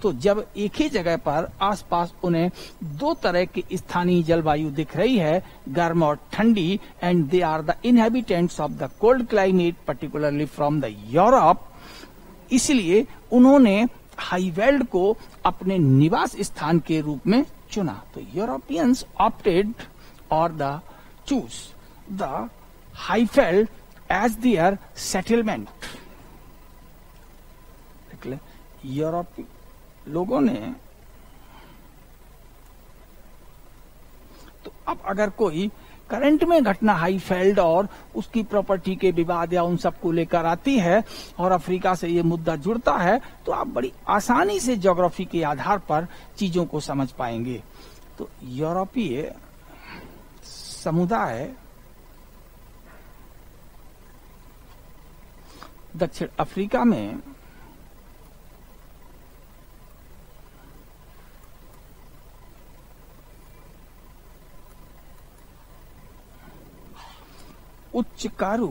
तो जब एक ही जगह पर आसपास उन्हें दो तरह की स्थानीय जलवायु दिख रही है, गर्म और ठंडी, and they are the inhabitants of the cold climate particularly from the Europe, इसलिए उन्होंने हाईवेल्ड को अपने निवास स्थान के रूप में चुना। तो यूरोपियंस ऑप्टेड और the choose the Highveld as their settlement. यूरोपीय लोगों ने, तो अब अगर कोई करंट में घटना हाईफेल्ड और उसकी प्रॉपर्टी के विवाद या उन सब को लेकर आती है और अफ्रीका से ये मुद्दा जुड़ता है, तो आप बड़ी आसानी से ज्योग्राफी के आधार पर चीजों को समझ पाएंगे। तो यूरोपीय समुदाय दक्षिण अफ्रीका में उच्च कारू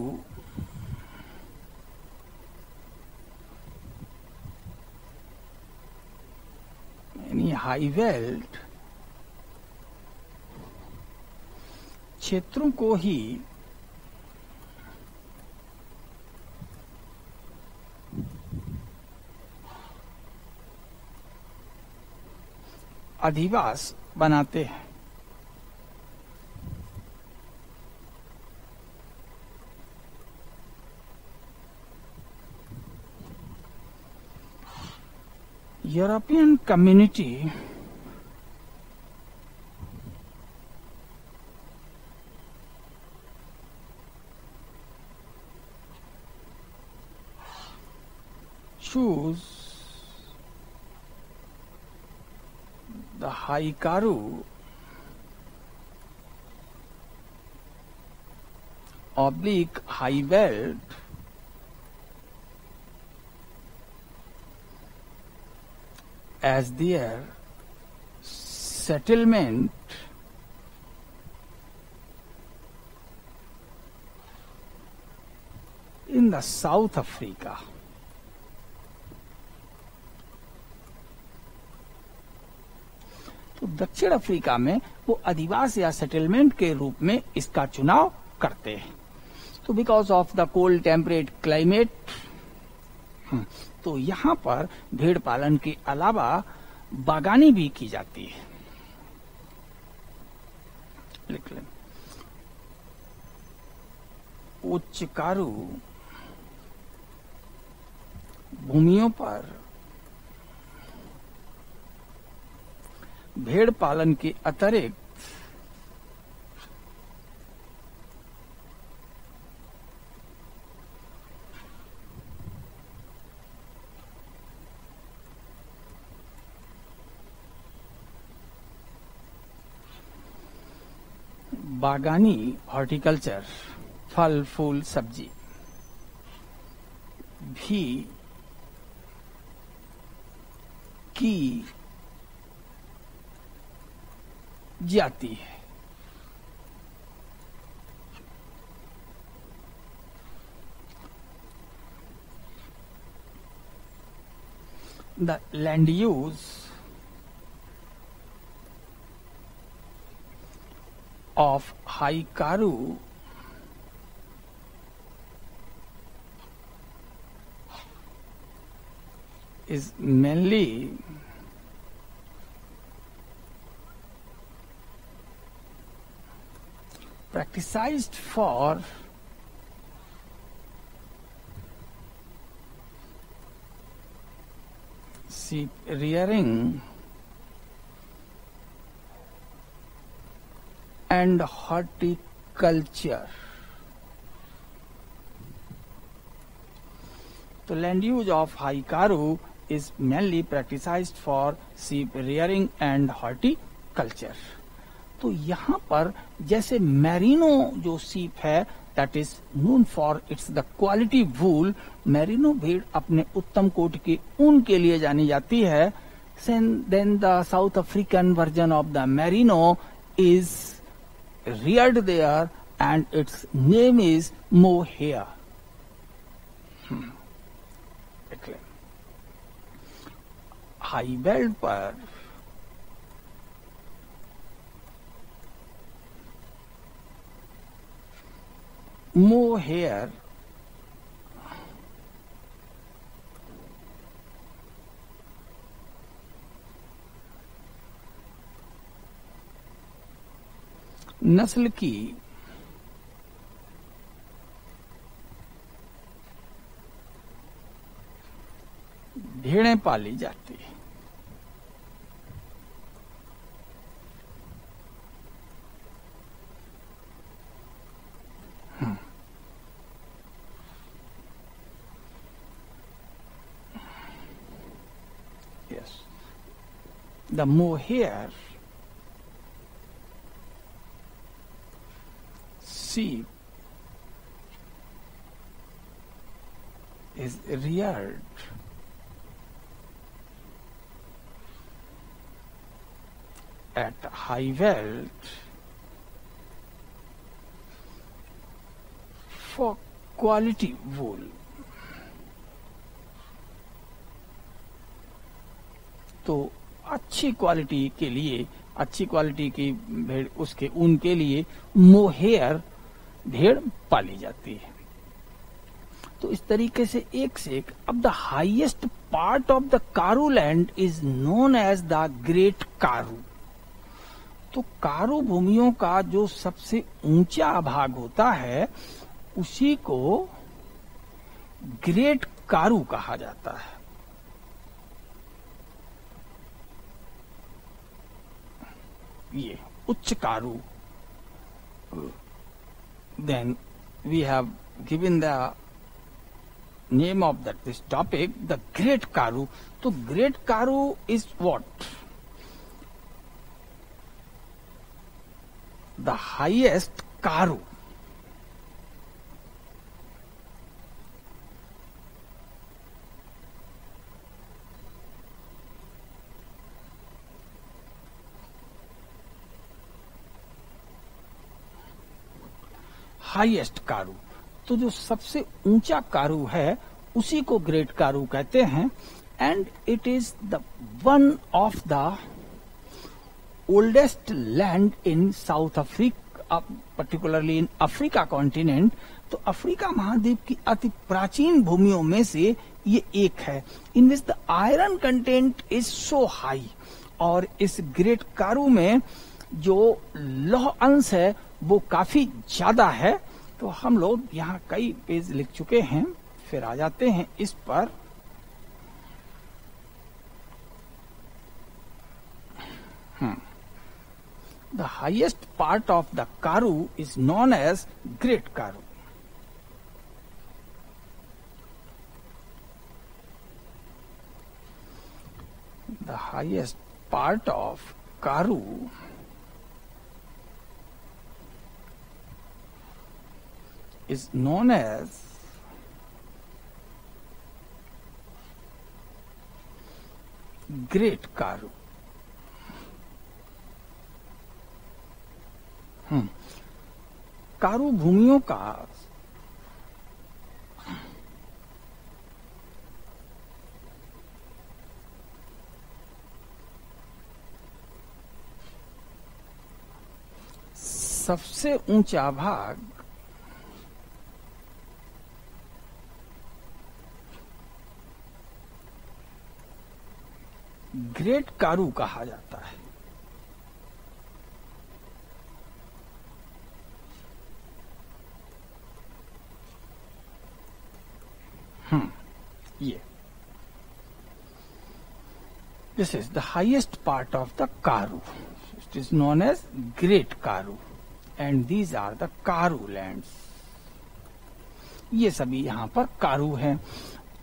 यानी हाईवेल्ड क्षेत्रों को ही अधिवास बनाते हैं। European community choose the Haikaru oblique Highveld as their settlement in the South Africa. तो दक्षिण अफ्रीका में वो अधिवास या सेटलमेंट के रूप में इसका चुनाव करते हैं। तो because of the cold temperate climate, तो यहाँ पर भेड़ पालन के अलावा बागानी भी की जाती है। लिख लें, उच्च कारू भूमियों पर भेड़ पालन के अतिरिक्त बागानी हॉर्टिकल्चर, फल फूल सब्जी भी की जाती है। The land use of Haikaru is mainly practiced for sheep rearing and horticulture। तो land use of Haikaru is mainly practiced for sheep rearing and horticulture। तो यहाँ पर जैसे मैरिनो जो सीप है that is known for its the quality wool, merino भेड़ अपने उत्तम कोटि के ऊन के लिए जानी जाती है। Then the South African version of the merino is reared there and its name is mohair। High veld पर मोहेयर नस्ल की भेड़ें पाली जाती है। Yes, the mohair sheep is reared at Highveld for quality wool। तो अच्छी क्वालिटी के लिए, अच्छी क्वालिटी की भेड़ उसके ऊन के लिए मोहेयर भेड़ पाली जाती है। तो इस तरीके से एक से एक। अब the highest part of the Karoo land is known as the great Karoo. तो कारू भूमियों का जो सबसे ऊंचा भाग होता है उसी को ग्रेट कारू कहा जाता है। ये उच्च Karoo. Then we have given the name of that this topic the great Karoo. तो Great Karoo is what? The highest Karoo. Highest Karoo. तो जो सबसे ऊंचा कारू है उसी को ग्रेट कारू कहते हैं। And it is the one of the oldest land in South Africa, particularly in Africa continent. तो अफ्रीका महाद्वीप की अति प्राचीन भूमियों में से ये एक है, in which the iron content is so high. और इस ग्रेट कारू में जो लौह अंश है वो काफी ज्यादा है। तो हम लोग यहाँ कई पेज लिख चुके हैं, फिर आ जाते हैं इस पर। The highest part of the Karoo is known as great Karoo. The highest part of Karoo is known as Great Karoo. Karoo भूमियों का सबसे ऊंचा भाग ग्रेट कारू कहा जाता है। ये this is the highest part of the Karoo. It is known as Great Karoo, and these are the Karoo lands. ये सभी यहाँ पर कारू हैं।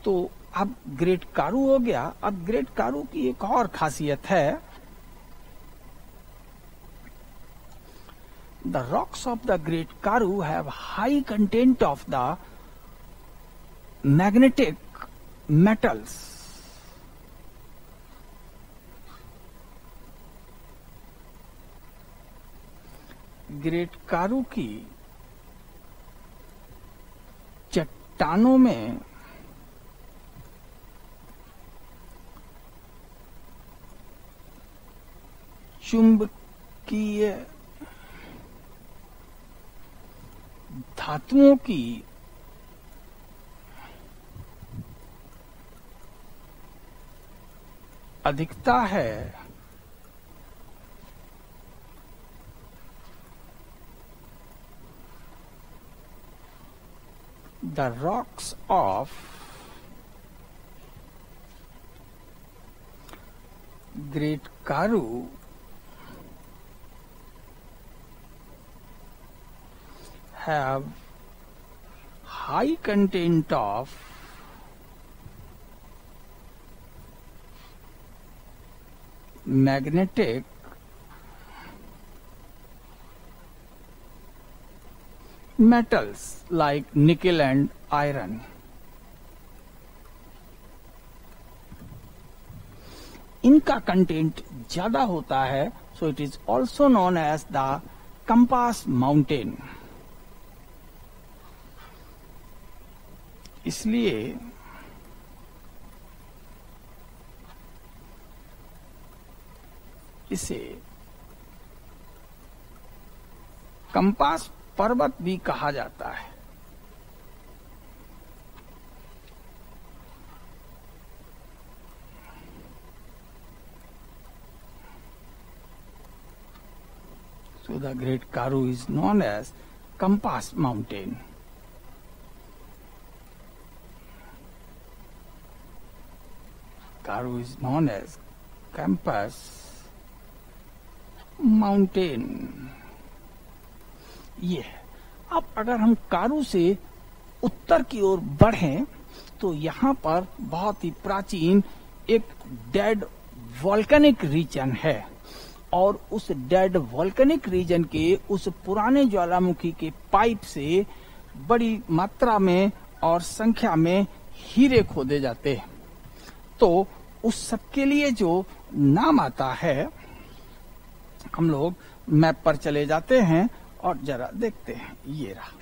तो अब ग्रेट कारू हो गया। अब ग्रेट कारू की एक और खासियत है, the rocks of the Great Karoo have high content of the magnetic metals. Great Karoo की चट्टानों में चुंबकीय धातुओं की अधिकता है। The rocks of Great Karoo have high content of magnetic metals like nickel and iron. इनका कंटेंट ज्यादा होता है, so it is also known as the compass mountain. इसलिए इसे कंपास पर्वत भी कहा जाता है। So the Great Karoo is known as Compass Mountain. Karoo is known as Compass Mountain. ये अब अगर हम कारू से उत्तर की ओर बढ़ें तो यहाँ पर बहुत ही प्राचीन एक डेड वॉल्केनिक रीजन है, और उस डेड वॉल्केनिक रीजन के उस पुराने ज्वालामुखी के पाइप से बड़ी मात्रा में और संख्या में हीरे खोदे जाते हैं। तो उस सब के लिए जो नाम आता है, हम लोग मैप पर चले जाते हैं और जरा देखते हैं। ये रहा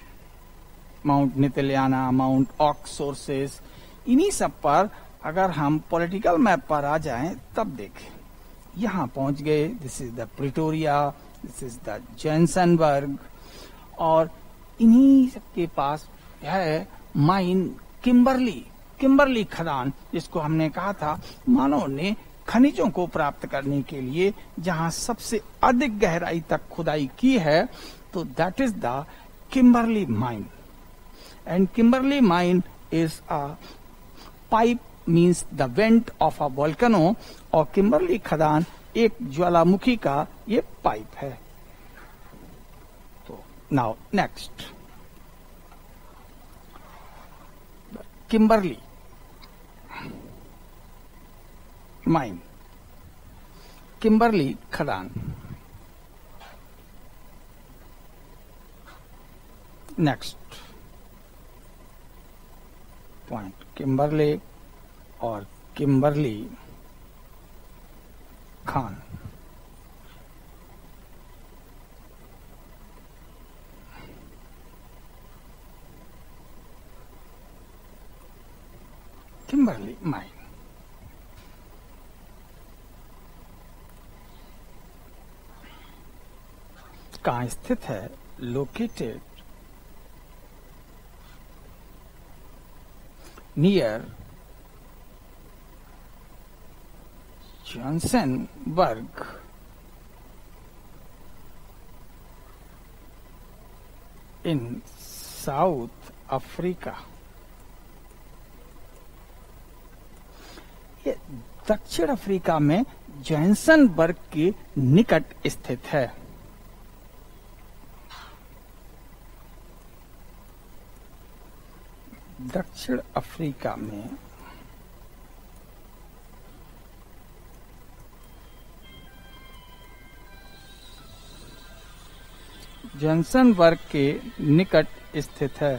माउंट नितलियाना, माउंट ऑक्स सोर्सेस, इन्हीं सब पर अगर हम पॉलिटिकल मैप पर आ जाएं तब देखें। यहाँ पहुंच गए, this is the Pretoria, this is the Johannesburg, और इन्हीं सबके पास है माइन किम्बरली खदान, जिसको हमने कहा था मानव ने खनिजों को प्राप्त करने के लिए जहां सबसे अधिक गहराई तक खुदाई की है, तो that is the Kimberley mine. And Kimberley mine is a pipe, means the vent of a volcano, और किम्बरली खदान एक ज्वालामुखी का ये पाइप है। तो now next, Kimberley mine, Kimberley खदान। नेक्स्ट, पॉइंट किम्बरले और किम्बरली खान। किम्बरली माइन कहाँ स्थित है? Located near Johannesburg in South Africa. ये दक्षिण अफ्रीका में जोहान्सबर्ग के निकट स्थित है। दक्षिण अफ्रीका में जोहान्सबर्ग के निकट स्थित है।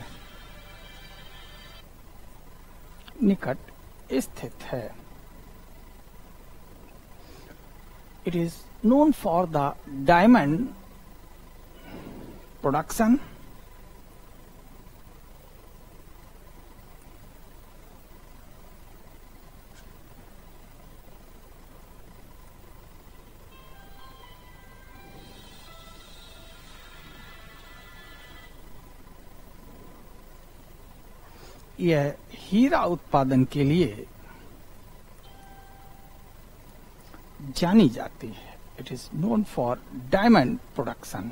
It is known for the diamond production, यह हीरा उत्पादन के लिए जानी जाती है। It is known for diamond production,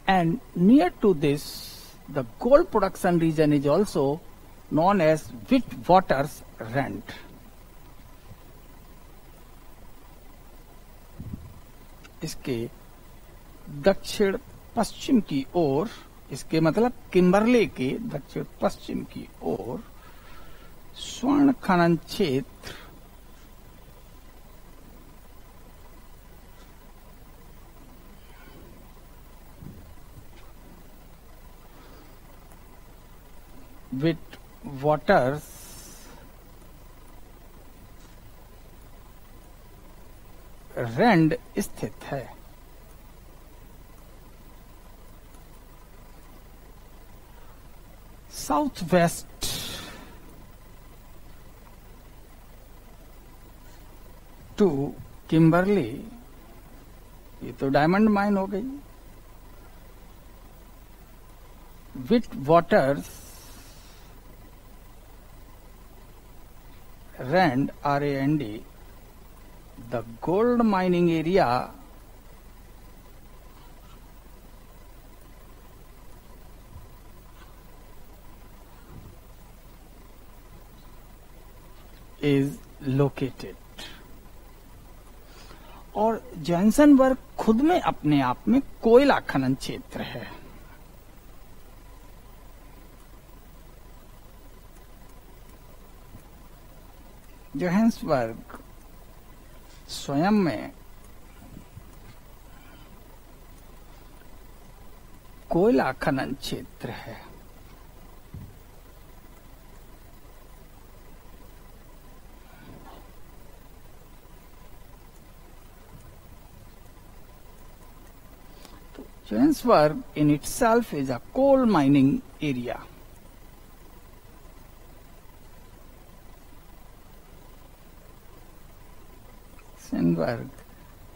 and near to this the gold production region is also known as Witwatersrand. इसके दक्षिण पश्चिम की ओर, इसके मतलब किम्बरले के दक्षिण पश्चिम की ओर स्वर्ण खनन क्षेत्र विटवाटर्स रैंड स्थित है। साउथ वेस्ट टू किम्बरली, ये तो डायमंड माइन हो गई। Witwatersrand RAND, the gold mining area is located। और जोहान्सबर्ग खुद में अपने आप में कोयला खनन क्षेत्र है। जोहान्सबर्ग स्वयं में कोयला खनन क्षेत्र है। तो Johannesburg in itself is a coal mining area। Johannesburg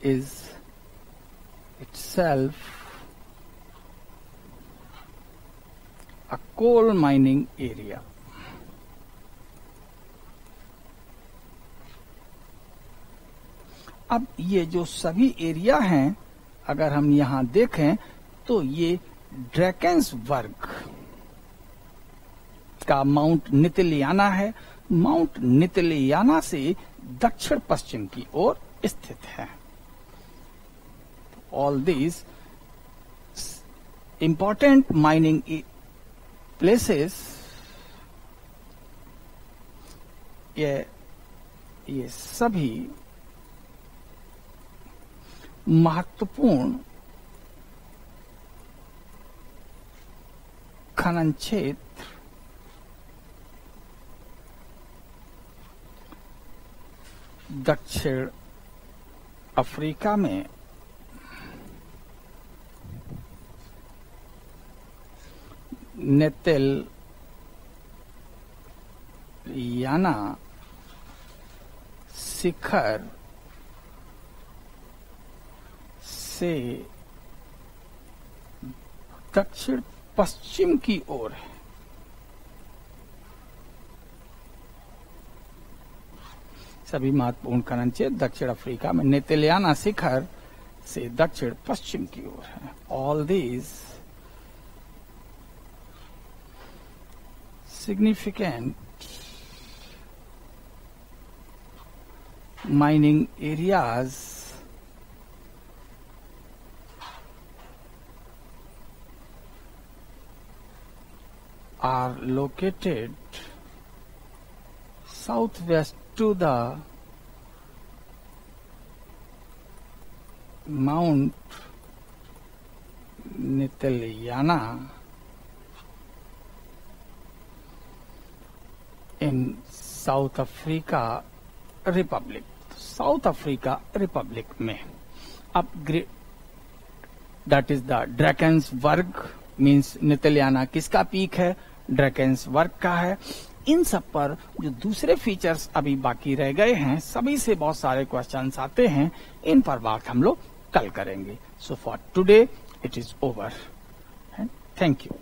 is itself a coal mining area। अब ये जो सभी एरिया हैं, अगर हम यहां देखें तो ये ड्रैकेंसबर्ग का माउंट नितलियाना है। माउंट नितलियाना से दक्षिण पश्चिम की ओर स्थित है। All these important mining places, ये सभी महत्वपूर्ण खनन क्षेत्र दक्षिण अफ्रीका में नेतेलियाना शिखर से दक्षिण पश्चिम की ओर है। सभी महत्वपूर्ण कारण चाहिए। दक्षिण अफ्रीका में नेतेलियाना शिखर से दक्षिण पश्चिम की ओर है। All these significant mining areas are located southwest to the Mount Neteliana in south Africa Republic. South Africa Republic में अब दैट इज द ड्रैकेंस वर्ग मीन्स नेतेलियाना किसका पीक है? ड्रैकेंस वर्ग का है। इन सब पर जो दूसरे फीचर्स अभी बाकी रह गए हैं, सभी से बहुत सारे क्वेश्चंस आते हैं। इन पर बात हम लोग कल करेंगे। So for today it is over. Thank you.